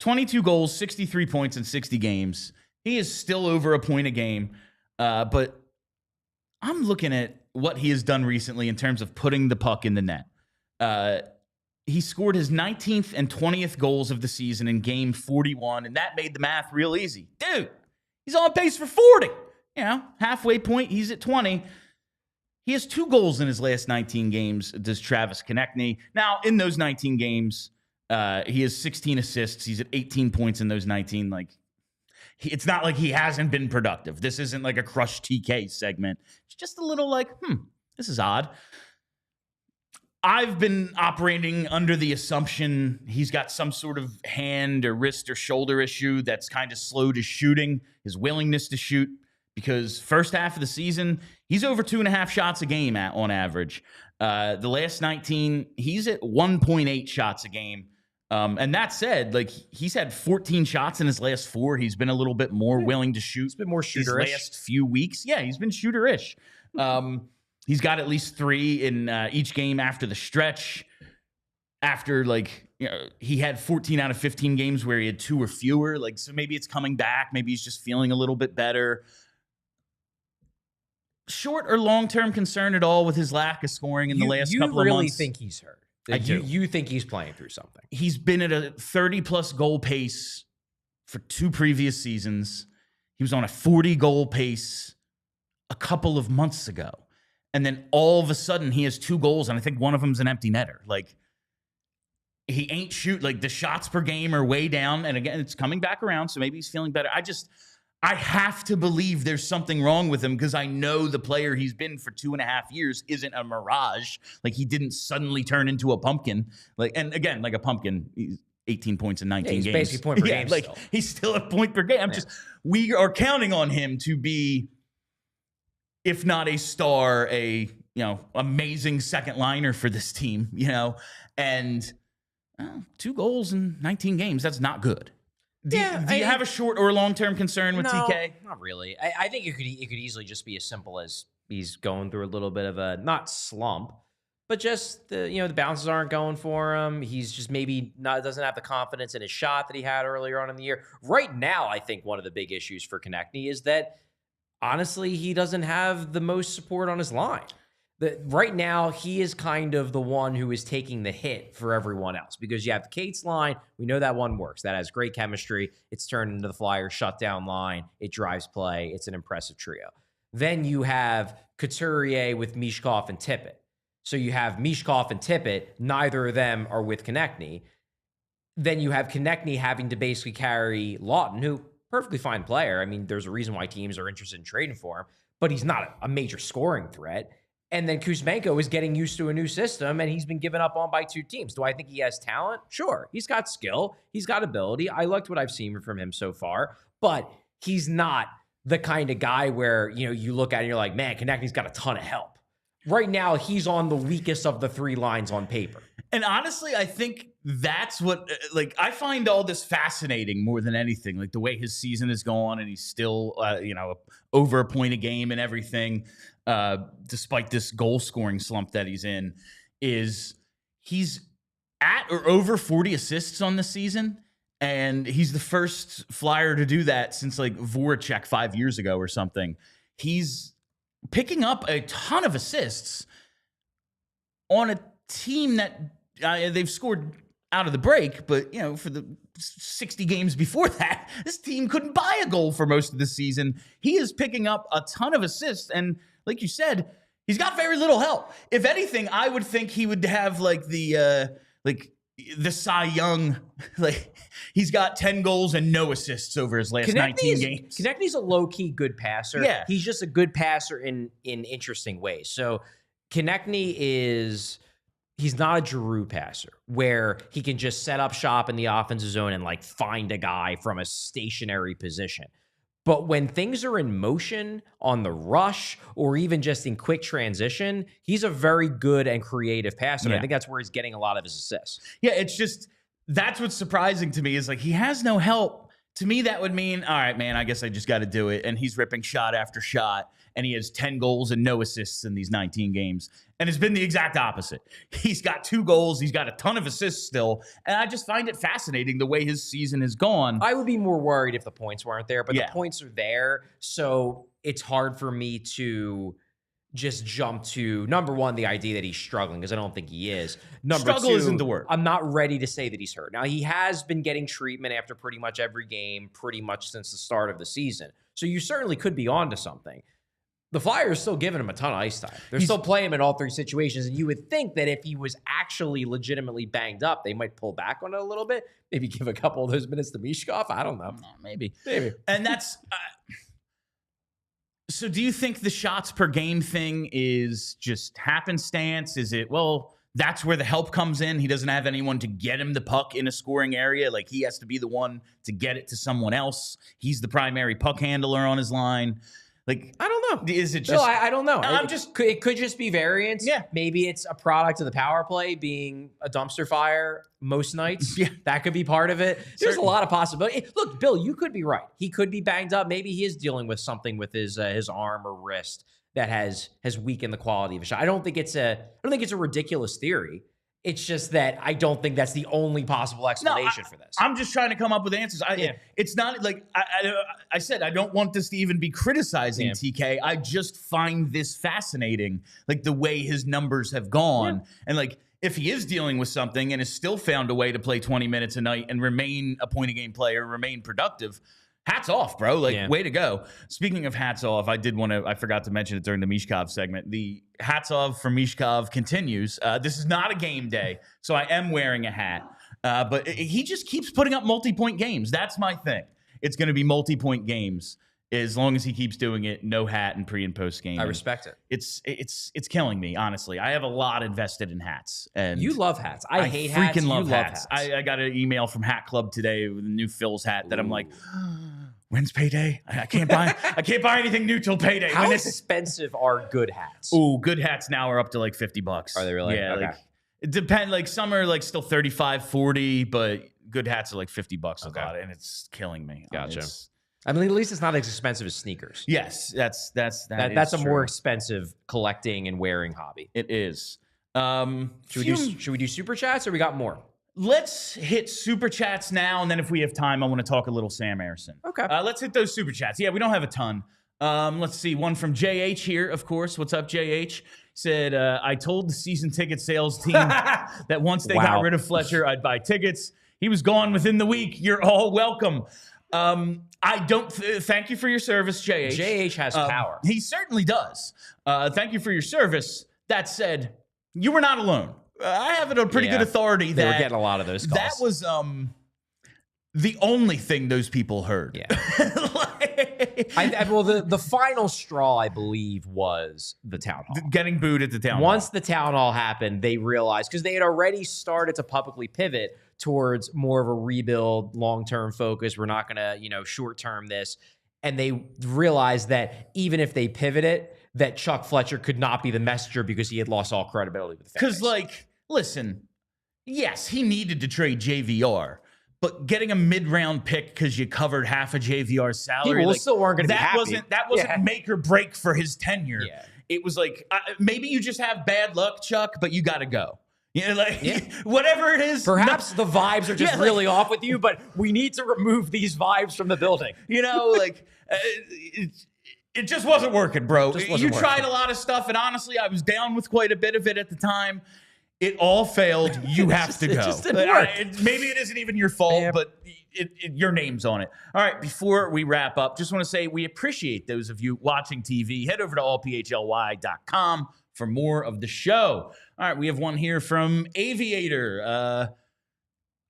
22 goals, 63 points in 60 games. He is still over a point a game, but I'm looking at what he has done recently in terms of putting the puck in the net. He scored his 19th and 20th goals of the season in game 41, and that made the math real easy. Dude, he's on pace for 40. Halfway point, he's at 20. He has 2 goals in his last 19 games, does Travis Konecny. Now, in those 19 games, he has 16 assists. He's at 18 points in those 19. It's not like he hasn't been productive. This isn't like a crush TK segment. It's just a little like, this is odd. I've been operating under the assumption he's got some sort of hand or wrist or shoulder issue that's kind of slowed his shooting, his willingness to shoot, because first half of the season, he's over 2.5 shots a game on average. The last 19, he's at 1.8 shots a game. And that said, he's had 14 shots in his last 4. He's been a little bit more willing to shoot. He's been more shooterish. His last few weeks. Yeah, he's been shooterish. He's got at least 3 in each game after the stretch. After, he had 14 out of 15 games where he had 2 or fewer. So maybe it's coming back. Maybe he's just feeling a little bit better. Short or long-term concern at all with his lack of scoring in the last couple of months? You really think he's hurt? I do. You think he's playing through something? He's been at a 30-plus goal pace for 2 previous seasons. He was on a 40-goal pace a couple of months ago. And then all of a sudden, he has 2 goals, and I think one of them's an empty netter. He ain't shoot. The shots per game are way down. And again, it's coming back around, so maybe he's feeling better. I have to believe there's something wrong with him because I know the player he's been for 2.5 years isn't a mirage. He didn't suddenly turn into a pumpkin. And again, like a pumpkin, he's 18 points in 19 games. He's basically point per game still. He's still a point per game. We are counting on him to be, if not a star, a amazing second liner for this team, and 2 goals in 19 games. That's not good. Do you have a short or long-term concern with TK? Not really. I think it could easily just be as simple as he's going through a little bit of a, not slump, but just the bounces aren't going for him. He's just maybe doesn't have the confidence in his shot that he had earlier on in the year. Right now, I think one of the big issues for Konecny is that honestly, he doesn't have the most support on his line. Right now, he is kind of the one who is taking the hit for everyone else because you have Kate's line. We know that one works. That has great chemistry. It's turned into the Flyers shutdown line. It drives play. It's an impressive trio. Then you have Couturier with Michkov and Tippett. So you have Michkov and Tippett. Neither of them are with Konecny. Then you have Konecny having to basically carry Laughton, who perfectly fine player. I mean, there's a reason why teams are interested in trading for him, but he's not a major scoring threat. And then Kuzmenko is getting used to a new system, and he's been given up on by 2 teams. Do I think he has talent? Sure. He's got skill. He's got ability. I liked what I've seen from him so far, but he's not the kind of guy where, you look at it and you're like, man, Konecny's got a ton of help. Right now, he's on the weakest of the 3 lines on paper. And honestly, I think that's what, I find all this fascinating more than anything. The way his season is going and he's still, over a point a game and everything, despite this goal scoring slump that he's in, is he's at or over 40 assists on the season. And he's the first Flyer to do that since Voracek 5 years ago or something. He's picking up a ton of assists on a team that they've scored out of the break, but, for the 60 games before that, this team couldn't buy a goal for most of the season. He is picking up a ton of assists, and like you said, he's got very little help. If anything, I would think he would have the Cy Young, he's got 10 goals and no assists over his last 19 games. Konecny's a low-key good passer. Yeah. He's just a good passer in interesting ways. So Konecny he's not a Giroux passer where he can just set up shop in the offensive zone and find a guy from a stationary position. But when things are in motion on the rush or even just in quick transition, he's a very good and creative passer. Yeah. I think that's where he's getting a lot of his assists. Yeah, it's just, that's what's surprising to me is he has no help. To me, that would mean, all right, man, I guess I just got to do it. And he's ripping shot after shot, and he has 10 goals and no assists in these 19 games. And it's been the exact opposite. He's got 2 goals. He's got a ton of assists still. And I just find it fascinating the way his season has gone. I would be more worried if the points weren't there, but the points are there. So it's hard for me to just jump to, number one, the idea that he's struggling, because I don't think he is. Number Struggle two, isn't the word. I'm not ready to say that he's hurt. Now, he has been getting treatment after pretty much every game, pretty much since the start of the season. So you certainly could be onto something. The Flyers still giving him a ton of ice time. They're still playing him in all 3 situations, and you would think that if he was actually legitimately banged up, they might pull back on it a little bit, maybe give a couple of those minutes to Michkov. I don't know. Maybe. And that's... So do you think the shots per game thing is just happenstance? Is it, well, that's where the help comes in? He doesn't have anyone to get him the puck in a scoring area. He has to be the one to get it to someone else. He's the primary puck handler on his line. I don't know. Is it just... No, I don't know. It could just be variance. Yeah. Maybe it's a product of the power play being a dumpster fire most nights. Yeah. That could be part of it. There's a lot of possibility. Look, Bill, you could be right. He could be banged up. Maybe he is dealing with something with his arm or wrist that has weakened the quality of a shot. I don't think it's a ridiculous theory. It's just that I don't think that's the only possible explanation for this. I'm just trying to come up with answers. It's not I said, I don't want this to even be criticizing TK. I just find this fascinating, the way his numbers have gone. Yeah. And if he is dealing with something and has still found a way to play 20 minutes a night and remain a point-a-game player, remain productive, hats off, bro. Way to go. Speaking of hats off, I forgot to mention it during the Michkov segment. The hats off for Michkov continues. This is not a game day, so I am wearing a hat. But he just keeps putting up multi-point games. That's my thing. It's going to be multi-point games as long as he keeps doing it. No hat in pre and post game. I respect it. It's killing me, honestly. I have a lot invested in hats. And you love hats. I hate hats. You love hats. I got an email from Hat Club today with a new Phil's hat that I'm like, when's payday? I can't buy anything new till payday. How expensive are good hats? Ooh, good hats now are up to $50. Are they really? Yeah. Okay. It depends. Some are still 35, 40, but good hats are $50 a lot, and it's killing me. Gotcha. At least it's not as expensive as sneakers. Yes, that's a more expensive collecting and wearing hobby. It is. Should we do super chats, or we got more? Let's hit super chats now, and then if we have time, I want to talk a little Sam Ersson. Okay. Let's hit those super chats. Yeah, we don't have a ton. Let's see. One from JH here, of course. What's up, JH? Said, I told the season ticket sales team that once they got rid of Fletcher, I'd buy tickets. He was gone within the week. You're all welcome. I don't thank you for your service, JH. JH has power. He certainly does. Thank you for your service. That said, you were not alone. I have it on pretty good authority they that were getting a lot of those calls. That was the only thing those people heard. Yeah. Well, the final straw, I believe, was the town hall. Getting booed at the town hall. Once the town hall happened, they realized, because they had already started to publicly pivot towards more of a rebuild, long-term focus. We're not going to, short-term this. And they realized that even if they pivoted, that Chuck Fletcher could not be the messenger because he had lost all credibility with the fan base. Because, listen, yes, he needed to trade JVR. But getting a mid-round pick because you covered half of JVR's salary, people still weren't going to be happy. That wasn't make or break for his tenure. Yeah. It was maybe you just have bad luck, Chuck, but you got to go. Whatever it is. Perhaps the vibes are just really off with you, but we need to remove these vibes from the building. It just wasn't working, bro. Just wasn't You working. tried a lot of stuff, and honestly, I was down with quite a bit of it at the time. It all failed. You have to go. It just didn't work. Maybe it isn't even your fault, Yeah. but your name's on it. All right, before we wrap up, just want to say we appreciate those of you watching TV. Head over to allphly.com for more of the show. All right, we have one here from Aviator.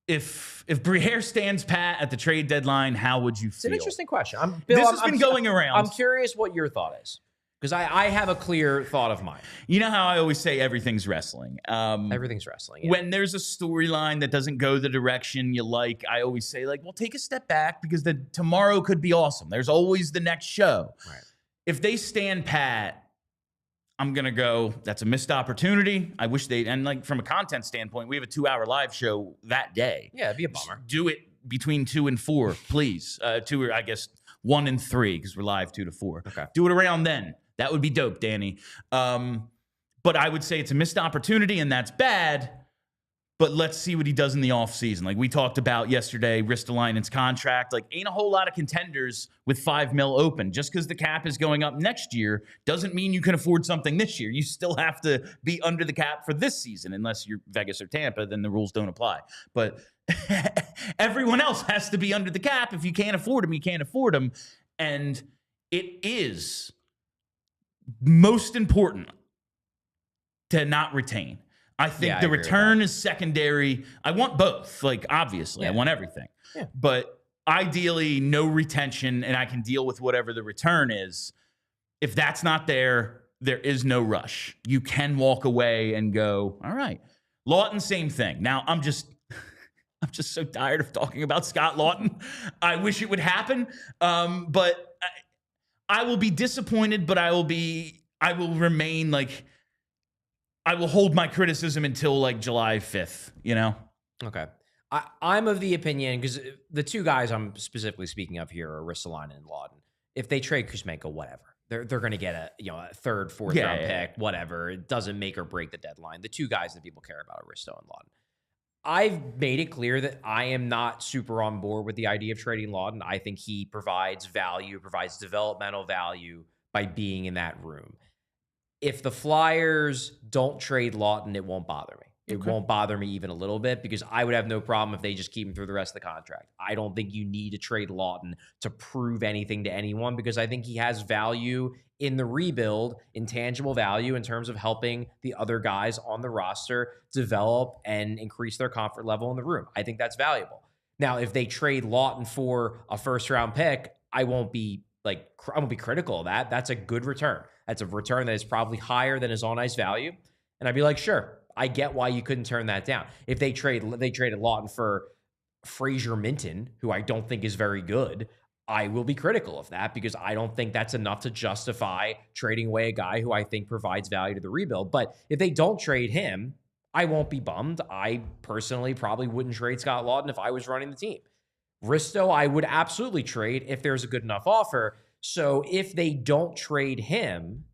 If Briere stands pat at the trade deadline, how would you feel? It's an interesting question. This has been going around. I'm curious what your thought is, because I have a clear thought of mine. You know how I always say everything's wrestling. Everything's wrestling. Yeah. When there's a storyline that doesn't go the direction you like, I always say, like, well, take a step back because tomorrow could be awesome. There's always the next show. Right. If they stand pat, I'm going to go, that's a missed opportunity. I wish and like from a content standpoint, we have a 2-hour live show that day. Yeah, it'd be a bummer. Do it between 2 and 4, please. 2 or I guess 1 and 3 because we're live 2 to 4. Okay. Do it around then. That would be dope, Danny. But I would say it's a missed opportunity and that's bad. But let's see what he does in the offseason. Like we talked about yesterday, Ristolainen's contract. Like ain't a whole lot of contenders with $5 million open. Just because the cap is going up next year doesn't mean you can afford something this year. You still have to be under the cap for this season. Unless you're Vegas or Tampa, then the rules don't apply. But everyone else has to be under the cap. If you can't afford them, you can't afford them. And it is most important to not retain. I think the return is secondary. I want both. Like, obviously, I want everything. Yeah. But ideally, no retention, and I can deal with whatever the return is. If that's not there, there is no rush. You can walk away and go, all right. Laughton, same thing. Now, I'm just so tired of talking about Scott Laughton. I wish it would happen. But I will be disappointed, but I will remain like, I will hold my criticism until like July 5th, you know? Okay. I'm of the opinion, because the two guys I'm specifically speaking of here are Ristolainen and Laughton. If they trade Kuzmenko, whatever. They're going to get a third, fourth round pick, whatever. It doesn't make or break the deadline. The two guys that people care about are Risto and Laughton. I've made it clear that I am not super on board with the idea of trading Laughton. I think he provides value, provides developmental value by being in that room. If the Flyers don't trade Laughton, it won't bother me. It won't bother me even a little bit because I would have no problem if they just keep him through the rest of the contract. I don't think you need to trade Laughton to prove anything to anyone because I think he has value in the rebuild, intangible value in terms of helping the other guys on the roster develop and increase their comfort level in the room. I think that's valuable. Now, if they trade Laughton for a first-round pick, I won't be critical of that. That's a good return. That's a return that is probably higher than his on-ice value. And I'd be like, sure, I get why you couldn't turn that down. If they traded Laughton for Fraser Minton, who I don't think is very good, I will be critical of that because I don't think that's enough to justify trading away a guy who I think provides value to the rebuild. But if they don't trade him, I won't be bummed. I personally probably wouldn't trade Scott Laughton if I was running the team. Risto, I would absolutely trade if there's a good enough offer. So if they don't trade him,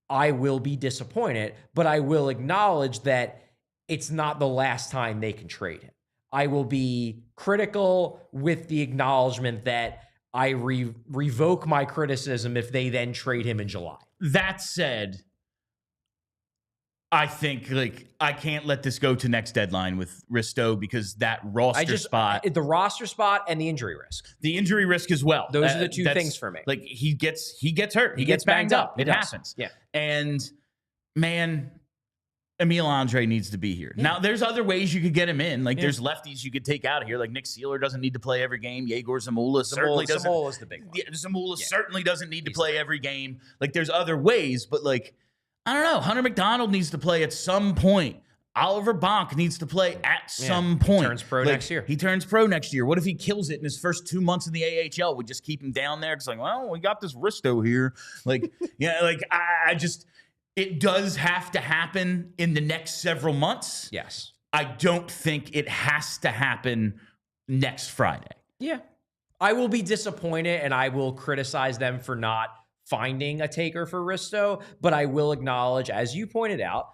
I will be disappointed, but I will acknowledge that it's not the last time they can trade him. I will be critical with the acknowledgement that I revoke my criticism if they then trade him in July. That said, I think I can't let this go to next deadline with Risto because that roster spot, the roster spot and the injury risk, as well. Those are the two things for me. Like he gets hurt, he gets banged up. It happens. Yeah, and man, Emil Andre needs to be here. Yeah. Now, there's other ways you could get him in. Like there's lefties you could take out of here. Like Nick Seeler doesn't need to play every game. Yegor Zamula certainly doesn't. Zamula's the big one. Yeah, Zamula certainly doesn't need to play every game. Like there's other ways, but like. I don't know. Hunter McDonald needs to play at some point. Oliver Bonk needs to play at some point. He turns pro next year. He turns pro next year. What if he kills it in his first 2 months in the AHL? We just keep him down there. It's like, well, we got this Risto here. Like, it does have to happen in the next several months. Yes. I don't think it has to happen next Friday. Yeah. I will be disappointed and I will criticize them for not finding a taker for Risto, but I will acknowledge, as you pointed out,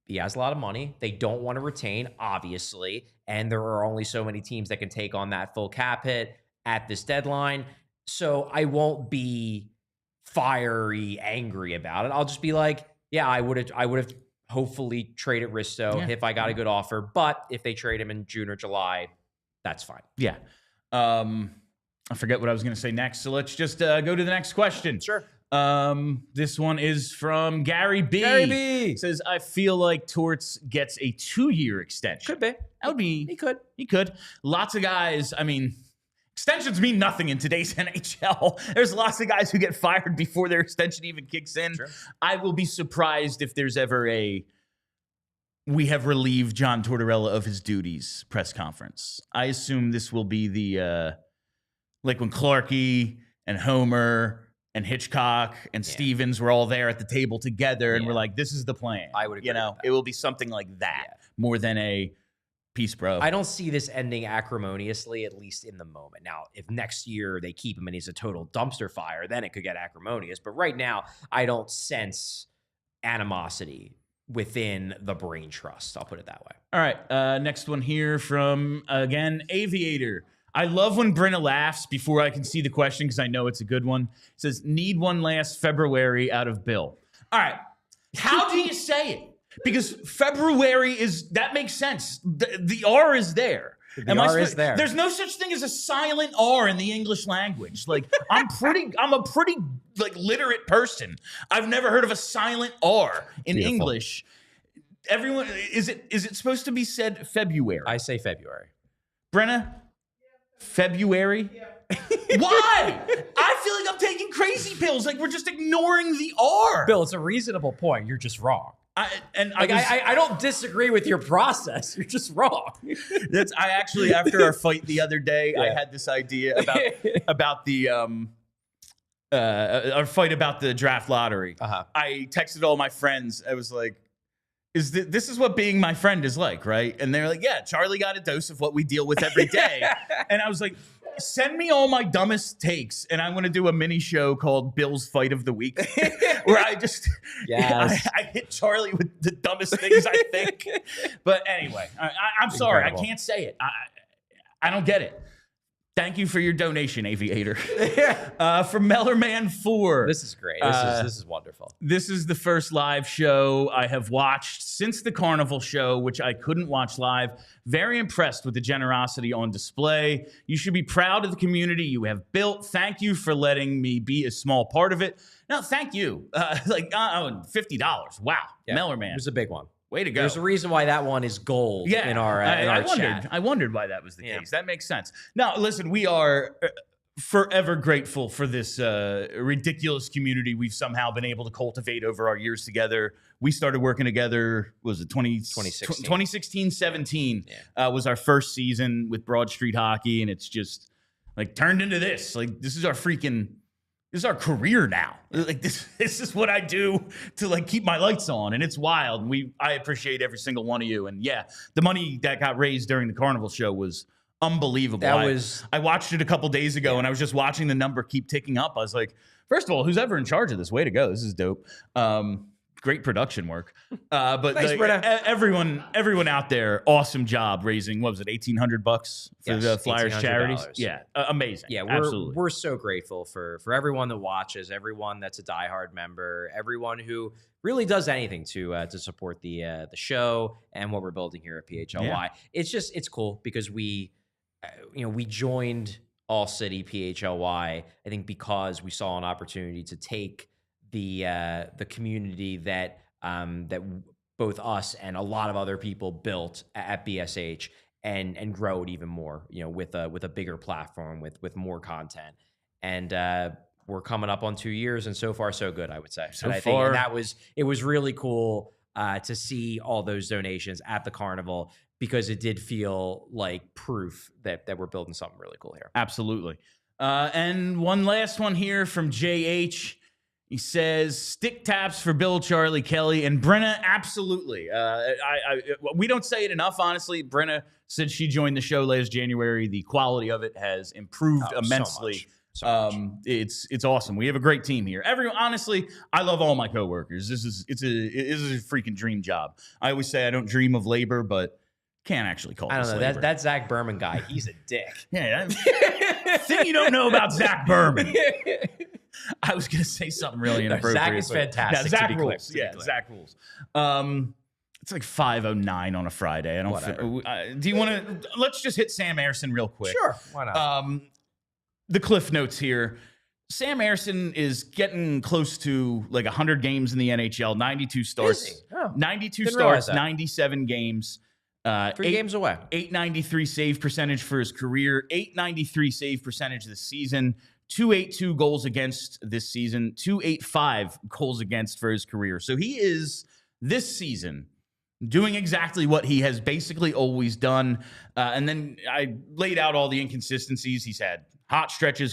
he has a lot of money. They don't want to retain, obviously, and there are only so many teams that can take on that full cap hit at this deadline. So I won't be fiery, angry about it. I'll just be like, yeah, I would have hopefully traded Risto if I got a good offer. But if they trade him in June or July, that's fine. Yeah. I forget what I was going to say next. So let's just go to the next question. Sure. This one is from Gary B. Gary B. It says, I feel like Torts gets a 2-year extension. Could be. That would be. He could. Lots of guys, I mean, extensions mean nothing in today's NHL. There's lots of guys who get fired before their extension even kicks in. Sure. I will be surprised if there's ever we have relieved John Tortorella of his duties press conference. I assume this will be the, like when Clarkey and Homer and Hitchcock and Stevens were all there at the table together and we're like, this is the plan. I would agree with that. It will be something like that more than a peace, bro. I don't see this ending acrimoniously, at least in the moment. Now, if next year they keep him and he's a total dumpster fire, then it could get acrimonious. But right now, I don't sense animosity within the brain trust. I'll put it that way. All right. Next one here from, again, Aviator. I love when Brenna laughs before I can see the question because I know it's a good one. It says, need one last February out of Bill. All right. How do you say it? Because February that makes sense. The R is there. The R is there. There's no such thing as a silent R in the English language. Like, I'm a pretty like literate person. I've never heard of a silent R in English. Everyone, is it supposed to be said February? I say February. Brenna? February? Yeah. Why? I feel like I'm taking crazy pills. Like, we're just ignoring the R. Bill, it's a reasonable point. You're just wrong. I don't disagree with your process. You're just wrong. I actually, after our fight the other day, I had this idea about the our fight about the draft lottery. I texted all my friends. I was like, this is what being my friend is like, right? And they're like, yeah, Charlie got a dose of what we deal with every day. And I was like, send me all my dumbest takes, and I'm going to do a mini show called Bill's Fight of the Week, where I just I hit Charlie with the dumbest things I think. But anyway, I'm sorry, I can't say it. I don't get it. Thank you for your donation, Aviator. From Mellerman 4. This is great. This is wonderful. This is the first live show I have watched since the Carnival show, which I couldn't watch live. Very impressed with the generosity on display. You should be proud of the community you have built. Thank you for letting me be a small part of it. No, thank you. $50. Wow. Yeah, Mellerman. It was a big one. Way to go. There's a reason why that one is gold in our chat. I wondered why that was the case. That makes sense. Now, listen, we are forever grateful for this ridiculous community we've somehow been able to cultivate over our years together. We started working together, was it 2016, 17 was our first season with Broad Street Hockey, and it's just like turned into this. Like, this is our career now. Like, this is what I do to like keep my lights on, and it's wild. And I appreciate every single one of you. And yeah, the money that got raised during the Carnival show was unbelievable. I watched it a couple days ago, and I was just watching the number keep ticking up. I was like, first of all, who's ever in charge of this? Way to go! This is dope. Great production work. But thanks, everyone out there, awesome job raising, what was it, $1,800 for the Flyers charities? Yeah, amazing. Yeah, we're so grateful for everyone that watches, everyone that's a diehard member, everyone who really does anything to support the show and what we're building here at PHLY. Yeah. It's cool because we joined ALLCITY PHLY, I think, because we saw an opportunity to take the community that both us and a lot of other people built at BSH and grow it even more, with a bigger platform, with more content. And we're coming up on 2 years, and so far so good, I would say. It was really cool to see all those donations at the Carnival, because it did feel like proof that we're building something really cool here. Absolutely. And one last one here from JH. He says, stick taps for Bill, Charlie, Kelly, and Brenna. Absolutely. We don't say it enough, honestly. Brenna said she joined the show last January. The quality of it has improved immensely. So much. It's awesome. We have a great team here. Honestly, I love all my coworkers. This is a freaking dream job. I always say I don't dream of labor, but can't actually call it labor. That Zach Berman guy, he's a dick. Yeah. Thing you don't know about Zach Berman. I was going to say something really inappropriate. Zach is fantastic. Yeah, Zach to be rules. clear, Yeah, Zach rules. It's like 5:09 on a Friday. I don't. Do you want to? Let's just hit Sam Ersson real quick. Sure, why not? The cliff notes here. Sam Ersson is getting close to like 100 games in the NHL. 92 starts. 92 starts. 97 games. 3 games away. 893 save percentage for his career. 893 save percentage this season. 282 goals against this season. 285 goals against for his career. So he is this season doing exactly what he has basically always done. And then I laid out all the inconsistencies. He's had hot stretches,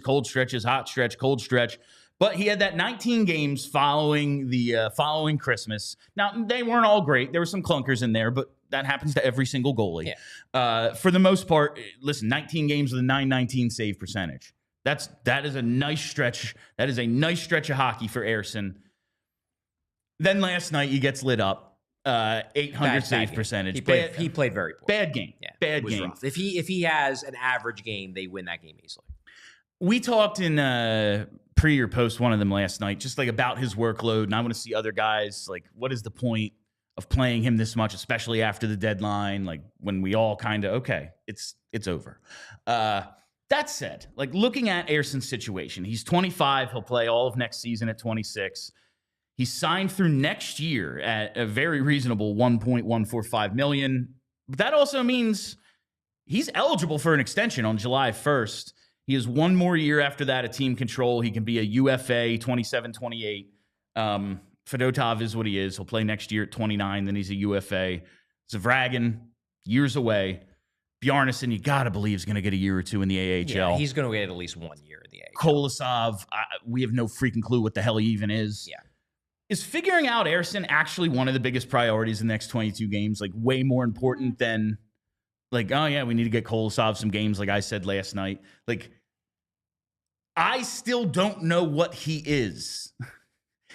hot stretch, cold stretch. But he had that 19 games following the following Christmas. Now, they weren't all great. There were some clunkers in there, but that happens to every single goalie. Yeah. For the most part, listen, 19 games with a .919 save percentage. That is a nice stretch. That is a nice stretch of hockey for Ersson. Then last night, he gets lit up. 800 save percentage. He played very poor. Bad game. Yeah, bad game. Rough. If he has an average game, they win that game easily. We talked in pre or post one of them last night, just like about his workload, and I want to see other guys. Like, what is the point of playing him this much, especially after the deadline? Like when we all kind of it's over. That said, like looking at Ersson's situation, he's 25. He'll play all of next season at 26. He's signed through next year at a very reasonable $1.145 million. But that also means he's eligible for an extension on July 1st. He has one more year after that at team control. He can be a UFA 27-28. Fedotov is what he is. He'll play next year at 29. Then he's a UFA. Zavragin, years away. Bjarnason, you got to believe, is going to get a year or two in the AHL. Yeah, he's going to get at least 1 year in the AHL. Kolosov, we have no freaking clue what the hell he even is. Yeah. Is figuring out Ersson actually one of the biggest priorities in the next 22 games? Like way more important than like, oh yeah, we need to get Kolosov some games like I said last night. Like, I still don't know what he is.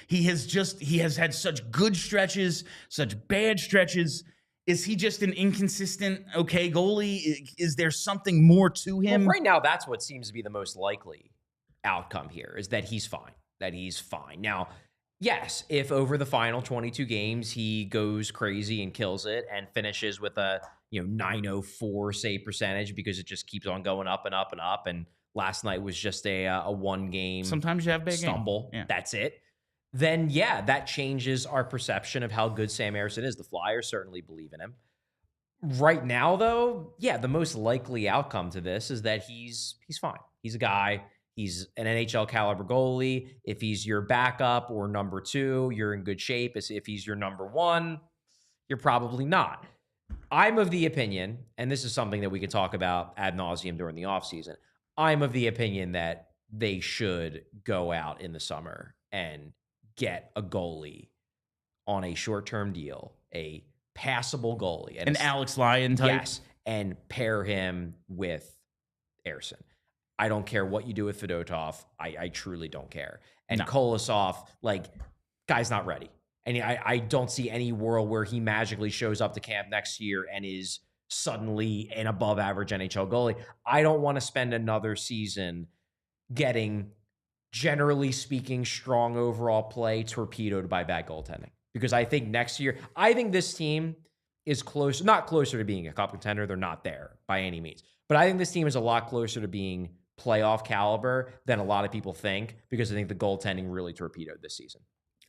He has had such good stretches, such bad stretches. Is he just an inconsistent, okay goalie? Is there something more to him? Well, right now, that's what seems to be the most likely outcome here, is that he's fine. Now, yes, if over the final 22 games he goes crazy and kills it and finishes with a 904 save percentage because it just keeps on going up and up and up, and last night was just a one game sometimes you have big stumble. Yeah. That's it. Then yeah, that changes our perception of how good Sam Ersson is. The Flyers certainly believe in him. Right now, though, yeah, the most likely outcome to this is that he's fine. He's a guy. He's an NHL caliber goalie. If he's your backup or number 2, you're in good shape. If he's your number 1, you're probably not. I'm of the opinion, and this is something that we can talk about ad nauseum during the offseason, I'm of the opinion that they should go out in the summer and get a goalie on a short-term deal, a passable goalie. An Alex Lyon type? Yes, and pair him with Ersson. I don't care what you do with Fedotov. I truly don't care. And Kolosov, guy's not ready. And I don't see any world where he magically shows up to camp next year and is suddenly an above-average NHL goalie. I don't want to spend another season getting, generally speaking, strong overall play torpedoed by bad goaltending. Because I think next year, this team is not closer to being a cup contender. They're not there by any means. But I think this team is a lot closer to being playoff caliber than a lot of people think, because I think the goaltending really torpedoed this season.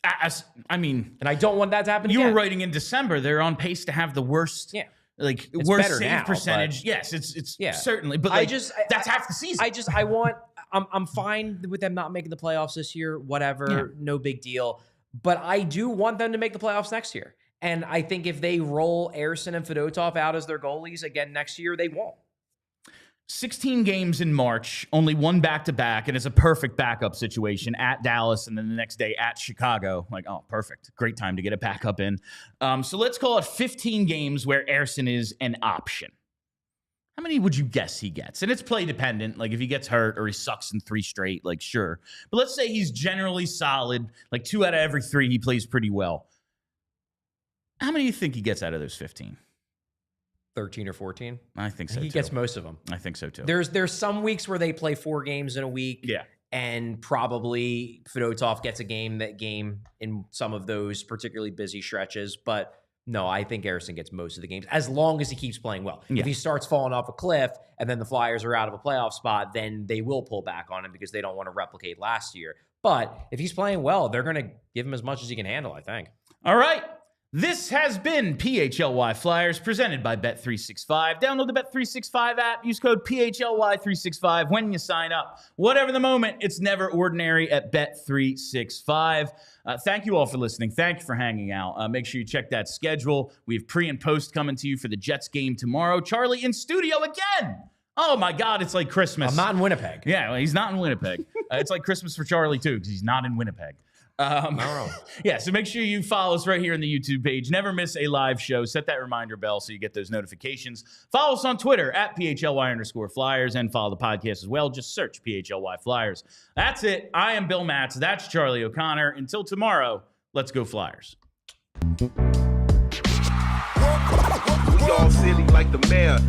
And I don't want that to happen again. You were writing in December, they're on pace to have the worst, worst save now, percentage. Yes, it's certainly, but that's half the season. I'm fine with them not making the playoffs this year, whatever, no big deal. But I do want them to make the playoffs next year. And I think if they roll Ersson and Fedotov out as their goalies again next year, they won't. 16 games in March, only one back-to-back, and it's a perfect backup situation at Dallas and then the next day at Chicago. Perfect. Great time to get a backup in. So let's call it 15 games where Ersson is an option. How many would you guess he gets? And it's play dependent. Like if he gets hurt or he sucks in 3 straight, sure. But let's say he's generally solid. 2 out of every 3, he plays pretty well. How many do you think he gets out of those 15? 13 or 14. I think so. He gets most of them. I think so too. There's some weeks where they play 4 games in a week. Yeah. and probably Fedotov gets a game in some of those particularly busy stretches. But no, I think Ersson gets most of the games as long as he keeps playing well. Yeah. If he starts falling off a cliff and then the Flyers are out of a playoff spot, then they will pull back on him because they don't want to replicate last year. But if he's playing well, they're going to give him as much as he can handle, I think. All right. This has been PHLY Flyers presented by Bet365. Download the Bet365 app. Use code PHLY365 when you sign up. Whatever the moment, it's never ordinary at Bet365. Thank you all for listening. Thank you for hanging out. Make sure you check that schedule. We have pre and post coming to you for the Jets game tomorrow. Charlie in studio again. Oh my God, it's like Christmas. I'm not in Winnipeg. Yeah, well, he's not in Winnipeg. It's like Christmas for Charlie too because he's not in Winnipeg. Yeah, so make sure you follow us right here on the YouTube page. Never miss a live show. Set that reminder bell so you get those notifications. Follow us on Twitter at PHLY_Flyers and follow the podcast as well. Just search PHLY Flyers. That's it. I am Bill Matz. That's Charlie O'Connor. Until tomorrow, let's go Flyers. We all silly like the mayor.